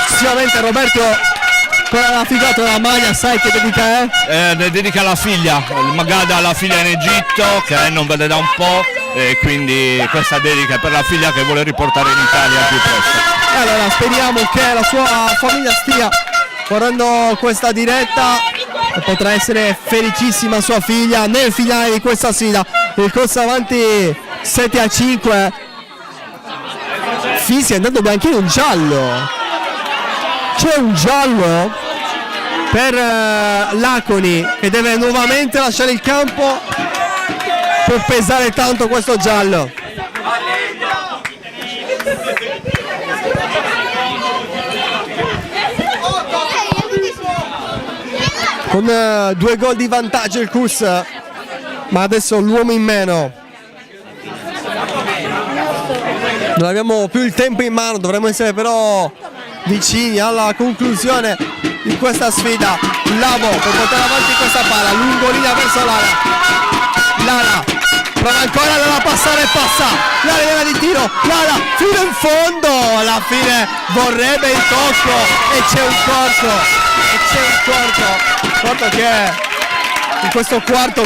sicuramente Roberto con la figata della maglia, sai che dedica è? Dedica alla figlia, Gad ha la figlia in Egitto che non vede da un po' e quindi questa dedica è per la figlia che vuole riportare in Italia più presto. Allora speriamo che la sua famiglia stia guardando questa diretta e potrà essere felicissima sua figlia nel finale di questa sfida. Il corso avanti 7-5, Fisi è andato anche in un giallo, c'è un giallo per Laconi che deve nuovamente lasciare il campo, può pesare tanto questo giallo. Con 2 gol di vantaggio il Cus, ma adesso l'uomo in meno. Non abbiamo più il tempo in mano, dovremmo essere però vicini alla conclusione di questa sfida. Labo per portare avanti questa palla, lungolina verso Lara, prova ancora a passare e passa, Lara viene di tiro, Lara fino in fondo, alla fine vorrebbe il tocco e c'è un corto che in questo quarto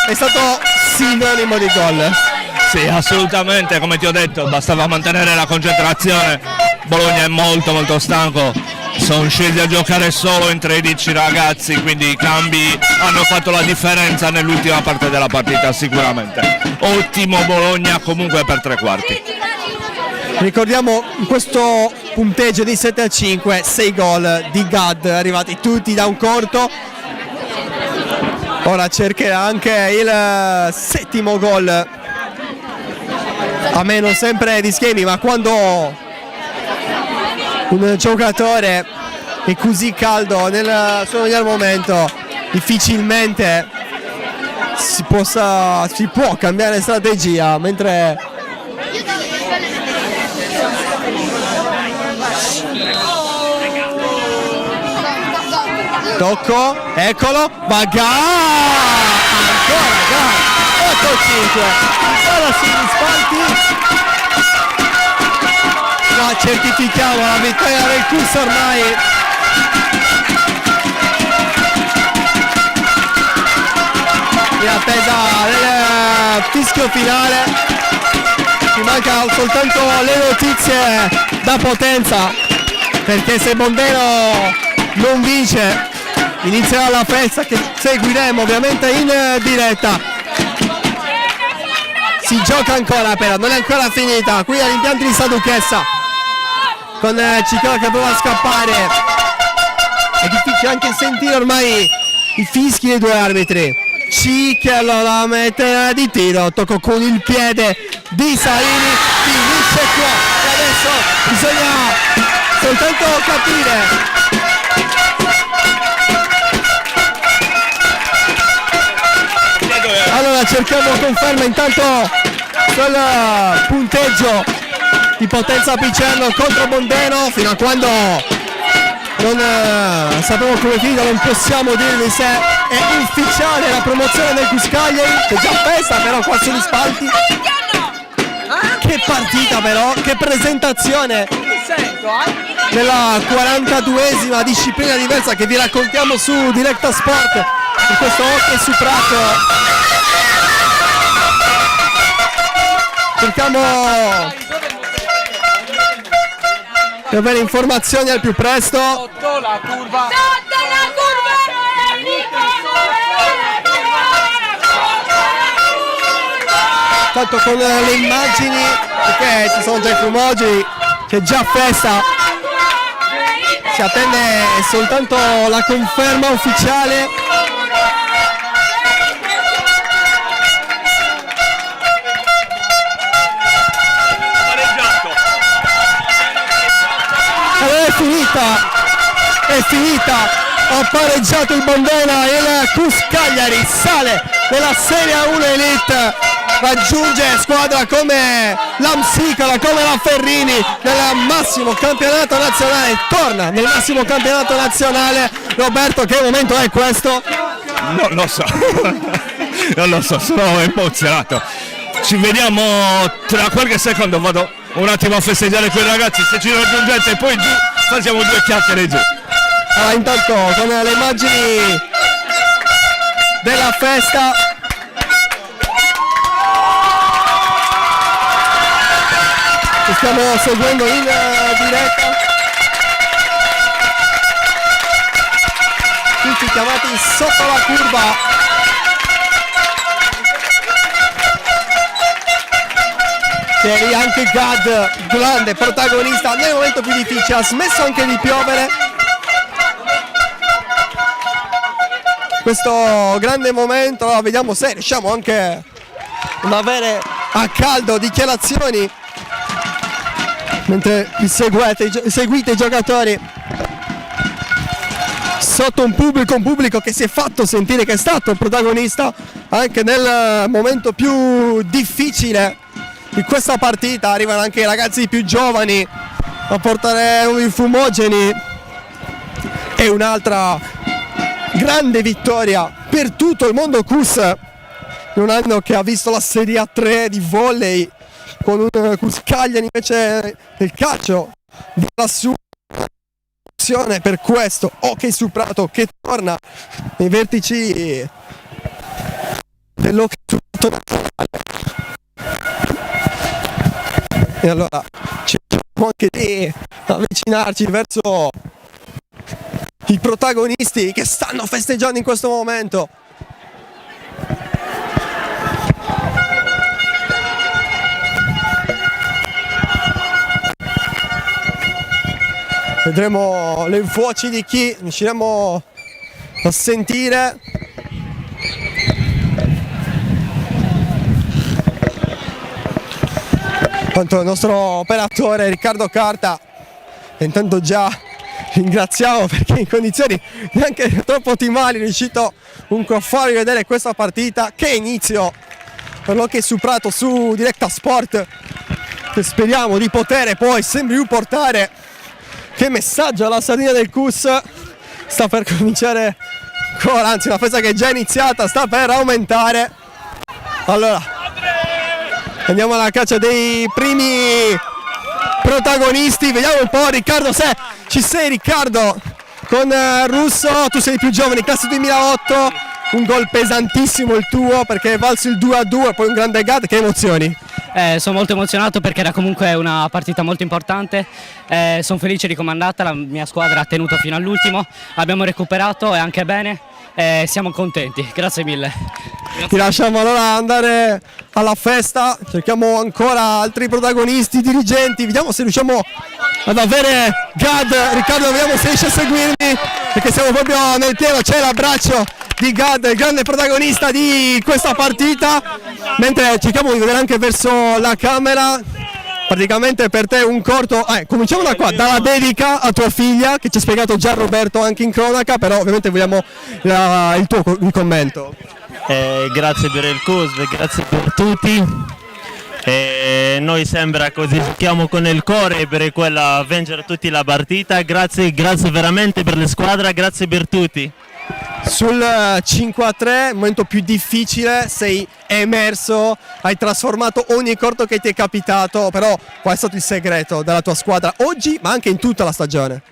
è stato sinonimo di gol. Sì, assolutamente, come ti ho detto, bastava mantenere la concentrazione. Bologna è molto stanco, sono scesi a giocare solo in 13 ragazzi, quindi i cambi hanno fatto la differenza nell'ultima parte della partita sicuramente. Ottimo Bologna comunque per 3 quarti. Ricordiamo in questo punteggio di 7-5, 6 gol di Gad arrivati tutti da un corto. Ora cercherà anche il 7° gol, a meno sempre di schemi, ma quando un giocatore è così caldo nel suo miglior momento difficilmente si può cambiare strategia, mentre tocco, eccolo, va ancora gara, 8-5, ancora sugli spalti, ma certifichiamo la vittoria del Cus ormai. In attesa del fischio finale, ci manca soltanto le notizie da Potenza, perché se Mondeno non vince inizierà la festa che seguiremo ovviamente in diretta. Si gioca ancora però, non è ancora finita, qui all'impianto di Sa Duchessa con Cicchiola che prova a scappare. È difficile anche sentire ormai i fischi dei due arbitri. Cicchiola la mette di tiro, tocco con il piede di Salini, finisce qua e adesso bisogna soltanto capire allora cerchiamo conferma intanto sul punteggio di Potenza Picerno contro Mondeno. Fino a quando non sappiamo come finita non possiamo dirvi se è ufficiale la promozione del Cus Cagliari, c'è già festa però qua sugli spalti. Che partita però, che presentazione nella 42esima disciplina diversa che vi raccontiamo su Directa Sport in questo hockey su prato. Cerchiamo di avere informazioni al più presto. Sotto la curva. Tanto con le immagini, perché ci sono già i fumogeni, c'è già festa. Si attende soltanto la conferma ufficiale. Allora è finita, ha pareggiato il Mondena, il Cus Cagliari sale nella Serie 1 Elite, raggiunge squadra come l'Amsicola, come la Ferrini nel massimo campionato nazionale, torna nel massimo campionato nazionale. Roberto, che momento è questo? Non lo so, non lo so, sono emozionato. Ci vediamo tra qualche secondo, vado un attimo a festeggiare quei ragazzi, se ci raggiungete e poi giù facciamo due chiacchiere giù. Allora, intanto con le immagini della festa che stiamo seguendo in diretta, tutti chiamati sotto la curva. C'è lì anche Gad, grande protagonista nel momento più difficile, ha smesso anche di piovere. Questo grande momento, allora, vediamo se riusciamo anche ad avere a caldo dichiarazioni mentre seguite i giocatori sotto un pubblico che si è fatto sentire, che è stato il protagonista anche nel momento più difficile di questa partita. Arrivano anche i ragazzi più giovani a portare i fumogeni e un'altra grande vittoria per tutto il mondo Cus in un anno che ha visto la Serie A3 di volley con un Cus Cagliari invece del calcio la sua azione per questo hockey su prato che torna nei vertici dell'hockey su prato nazionale. E allora cerchiamo anche di avvicinarci verso i protagonisti che stanno festeggiando in questo momento. Vedremo le voci di chi riusciremo a sentire. Quanto il nostro operatore Riccardo Carta, e intanto già ringraziamo perché in condizioni neanche troppo ottimali è riuscito comunque a farvi vedere questa partita. Che inizio per l'hockey su prato su Directa Sport, che speriamo di poter poi sempre più portare. Che messaggio alla Sardegna del Cus sta per cominciare ancora, anzi una festa che è già iniziata, sta per aumentare. Allora, andiamo alla caccia dei primi protagonisti, vediamo un po'. Riccardo, se ci sei, Riccardo, con Russo, tu sei il più giovane, classe 2008, un gol pesantissimo il tuo perché è valso il 2-2, poi un grande gad, che emozioni? Sono molto emozionato perché era comunque una partita molto importante, sono felice di come è andata, la mia squadra ha tenuto fino all'ultimo, abbiamo recuperato e anche bene, siamo contenti, grazie mille. Ti lasciamo allora andare alla festa, cerchiamo ancora altri protagonisti, dirigenti, vediamo se riusciamo ad avere Gad. Riccardo, vediamo se riesci a seguirmi perché siamo proprio nel pieno, c'è l'abbraccio di Gad, il grande protagonista di questa partita, mentre cerchiamo di vedere anche verso la camera. Praticamente per te un corto, cominciamo da qua, dalla dedica a tua figlia che ci ha spiegato già Roberto anche in cronaca, però ovviamente vogliamo il tuo commento. Grazie per il CUSV, grazie per tutti. Noi sembra così giochiamo con il cuore per quella vincere tutti la partita. Grazie veramente per la squadra, grazie per tutti. Sul 5-3, il momento più difficile, sei emerso, hai trasformato ogni corto che ti è capitato, però qual è stato il segreto della tua squadra oggi ma anche in tutta la stagione?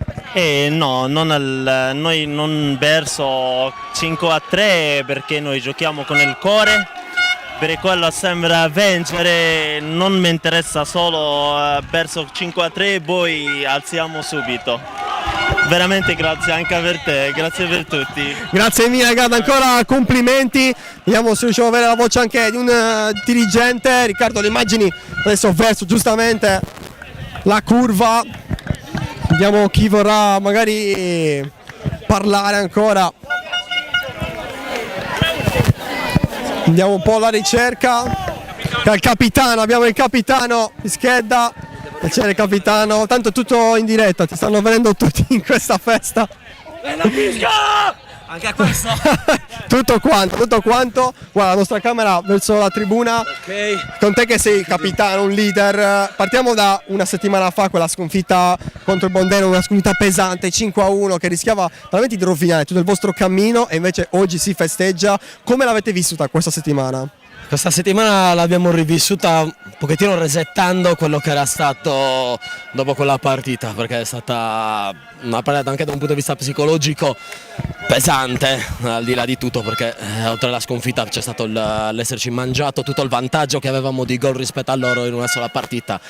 No, noi non verso 5-3 perché noi giochiamo con il cuore, per quello sembra vincere, non mi interessa solo verso 5-3 poi alziamo subito. Veramente grazie anche per te, grazie per tutti. Grazie mille, Gad, ancora complimenti. Vediamo se riusciamo ad avere la voce anche di un dirigente. Riccardo, le immagini adesso verso giustamente la curva. Vediamo chi vorrà magari parlare ancora. Andiamo un po' alla ricerca. Il capitano, abbiamo il capitano di scheda. C'è il capitano, tanto è tutto in diretta, ti stanno venendo tutti in questa festa. Anche a questo. tutto quanto. Guarda, la nostra camera verso la tribuna. Ok. Con te che sei il capitano, un leader. Partiamo da una settimana fa, quella sconfitta contro il Bondeno, una sconfitta pesante, 5-1, che rischiava veramente di rovinare tutto il vostro cammino e invece oggi si festeggia. Come l'avete vissuta questa settimana? Questa settimana l'abbiamo rivissuta un pochettino resettando quello che era stato dopo quella partita, perché è stata una partita anche da un punto di vista psicologico pesante, al di là di tutto, perché oltre alla sconfitta c'è stato l'esserci mangiato tutto il vantaggio che avevamo di gol rispetto a loro in una sola partita.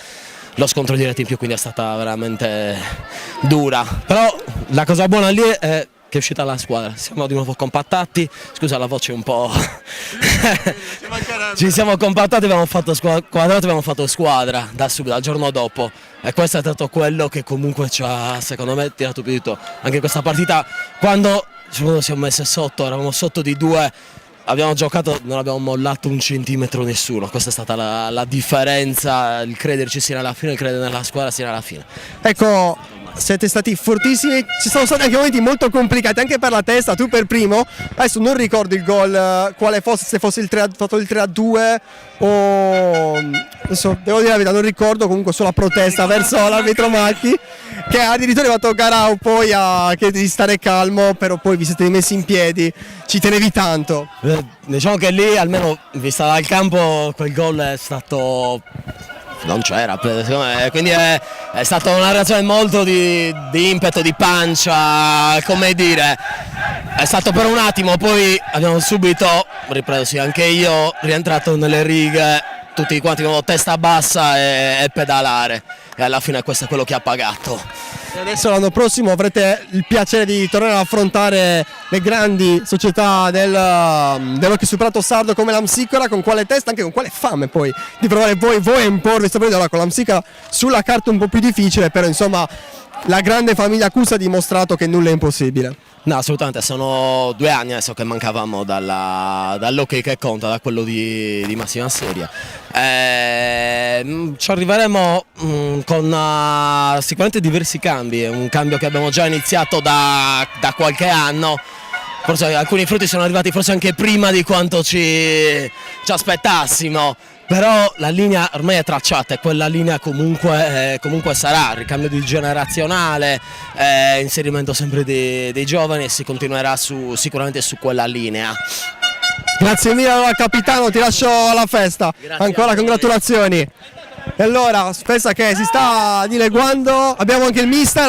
Lo scontro diretto in più, quindi è stata veramente dura. Però la cosa buona lì è che è uscita la squadra, siamo di nuovo compattati, scusa la voce un po', ci siamo compattati, abbiamo fatto quadrato, abbiamo fatto squadra da subito, dal giorno dopo, e questo è stato quello che comunque ci ha, secondo me, tirato più di tutto. Anche questa partita, quando siamo messi sotto, eravamo sotto di 2, abbiamo giocato, non abbiamo mollato un centimetro nessuno, questa è stata la differenza, il crederci sia alla fine, il credere nella squadra sia alla fine. Ecco, siete stati fortissimi, ci sono stati anche momenti molto complicati anche per la testa, tu per primo, adesso non ricordo il gol, quale fosse, se fosse fatto il 3-2 o adesso devo dire la verità, non ricordo, comunque sulla protesta verso l'arbitro Macchi, che addirittura è fatto Garau poi a chiedere di stare calmo, però poi vi siete rimessi in piedi, ci tenevi tanto. Diciamo che lì, almeno vista dal campo, quel gol è stato... non c'era, quindi è stata una reazione molto di impeto, di pancia, come dire, è stato per un attimo, poi abbiamo subito ripreso, sì, anche io rientrato nelle righe, tutti quanti con testa bassa e pedalare, e alla fine questo è quello che ha pagato. E adesso l'anno prossimo avrete il piacere di tornare ad affrontare le grandi società dell'hockey sul prato sardo come l'Amsicola, con quale testa, anche con quale fame poi di provare voi a imporvi questo periodo. Con l'Amsicola sulla carta un po' più difficile, però insomma la grande famiglia Cus ha dimostrato che nulla è impossibile. No, assolutamente, sono 2 anni adesso che mancavamo dall'hockey che conta, da quello di massima serie. Ci arriveremo con sicuramente diversi cambi, un cambio che abbiamo già iniziato da qualche anno, forse alcuni frutti sono arrivati forse anche prima di quanto ci aspettassimo, però la linea ormai è tracciata e quella linea comunque sarà, ricambio di generazionale, inserimento sempre dei giovani e si continuerà sicuramente su quella linea. Grazie mille allora, capitano, ti lascio alla festa. Grazie Ancora congratulazioni. E allora, festa che si sta dileguando, abbiamo anche il mister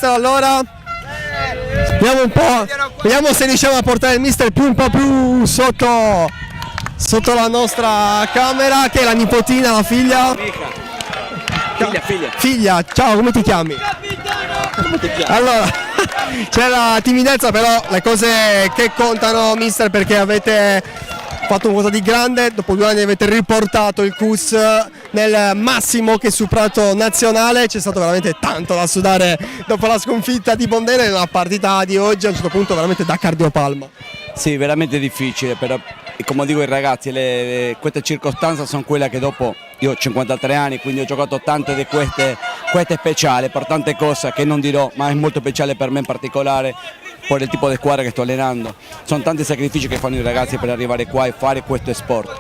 allora. Vediamo un po', vediamo se riusciamo a portare il mister un po' più sotto la nostra camera, che è la nipotina, la figlia. Figlia, ciao, come ti chiami? Allora, c'è la timidezza, però le cose che contano, mister, perché avete fatto un qualcosa di grande, dopo 2 anni avete riportato il CUS nel massimo che è sul prato nazionale, c'è stato veramente tanto da sudare dopo la sconfitta di Bondeno in una partita di oggi a un certo punto veramente da cardiopalma. Sì, veramente difficile, però come dico ai ragazzi, queste circostanze sono quelle che dopo, io ho 53 anni, quindi ho giocato tante di queste speciali, per tante cose che non dirò, ma è molto speciale per me in particolare, per il tipo di squadra che sto allenando. Sono tanti sacrifici che fanno i ragazzi per arrivare qua e fare questo sport.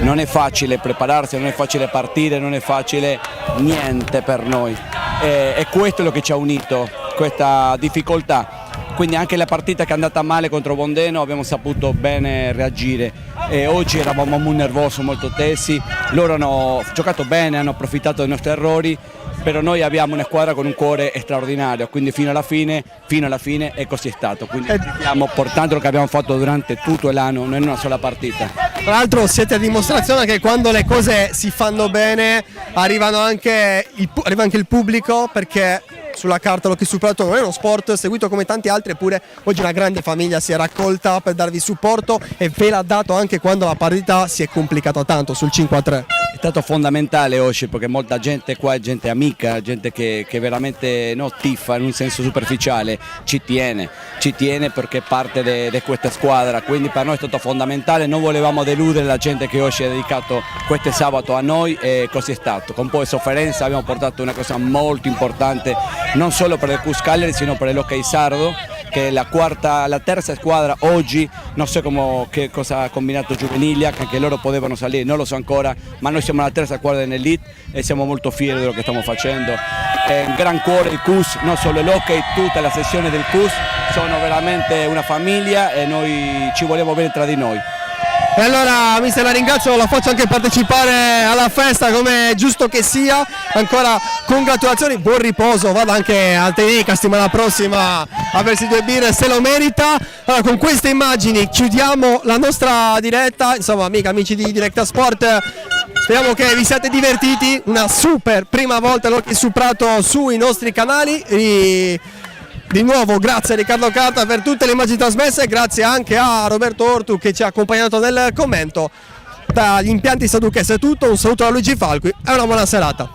Non è facile prepararsi, non è facile partire, non è facile niente per noi. E questo è lo che ci ha unito, questa difficoltà. Quindi anche la partita che è andata male contro Bondeno abbiamo saputo bene reagire. E oggi eravamo molto nervosi, molto tesi, loro hanno giocato bene, hanno approfittato dei nostri errori, però noi abbiamo una squadra con un cuore straordinario, quindi fino alla fine è così è stato. Quindi stiamo portando quello che abbiamo fatto durante tutto l'anno, non in una sola partita. Tra l'altro siete a dimostrazione che quando le cose si fanno bene arriva anche il pubblico, perché sulla carta l'Hockey sul prato non è uno sport seguito come tanti altri, eppure oggi una grande famiglia si è raccolta per darvi supporto e ve l'ha dato anche quando la partita si è complicata tanto sul 5-3. È stato fondamentale oggi perché molta gente qua è gente amica, gente che veramente non tifa in un senso superficiale, ci tiene perché è parte di questa squadra, quindi per noi è stato fondamentale, non volevamo deludere la gente che oggi ha dedicato questo sabato a noi e così è stato. Con un po' di sofferenza abbiamo portato una cosa molto importante, non solo per il CUS Cagliari sino per l'Hockey Sardo, che è la terza squadra oggi, non so che cosa ha combinato Giuvenilia, che anche loro potevano salire, non lo so ancora, ma noi siamo la terza squadra nell'Elite e siamo molto fieri di quello che stiamo facendo. È un gran cuore il CUS, non solo l'hockey, tutta la sessione del CUS, sono veramente una famiglia e noi ci vogliamo bene tra di noi. E allora mister, la ringrazio, la faccio anche partecipare alla festa come è giusto che sia. Ancora congratulazioni, buon riposo, vada anche al Tenica settimana prossima a versi 2 birre se lo merita. Allora, con queste immagini chiudiamo la nostra diretta, insomma amici di Directa Sport, speriamo che vi siate divertiti, una super prima volta l'Hockey sul prato sui nostri canali. Di nuovo grazie a Riccardo Carta per tutte le immagini trasmesse, grazie anche a Roberto Ortu che ci ha accompagnato nel commento. Dagli impianti Saduchese è tutto, un saluto da Luigi Falqui e una buona serata.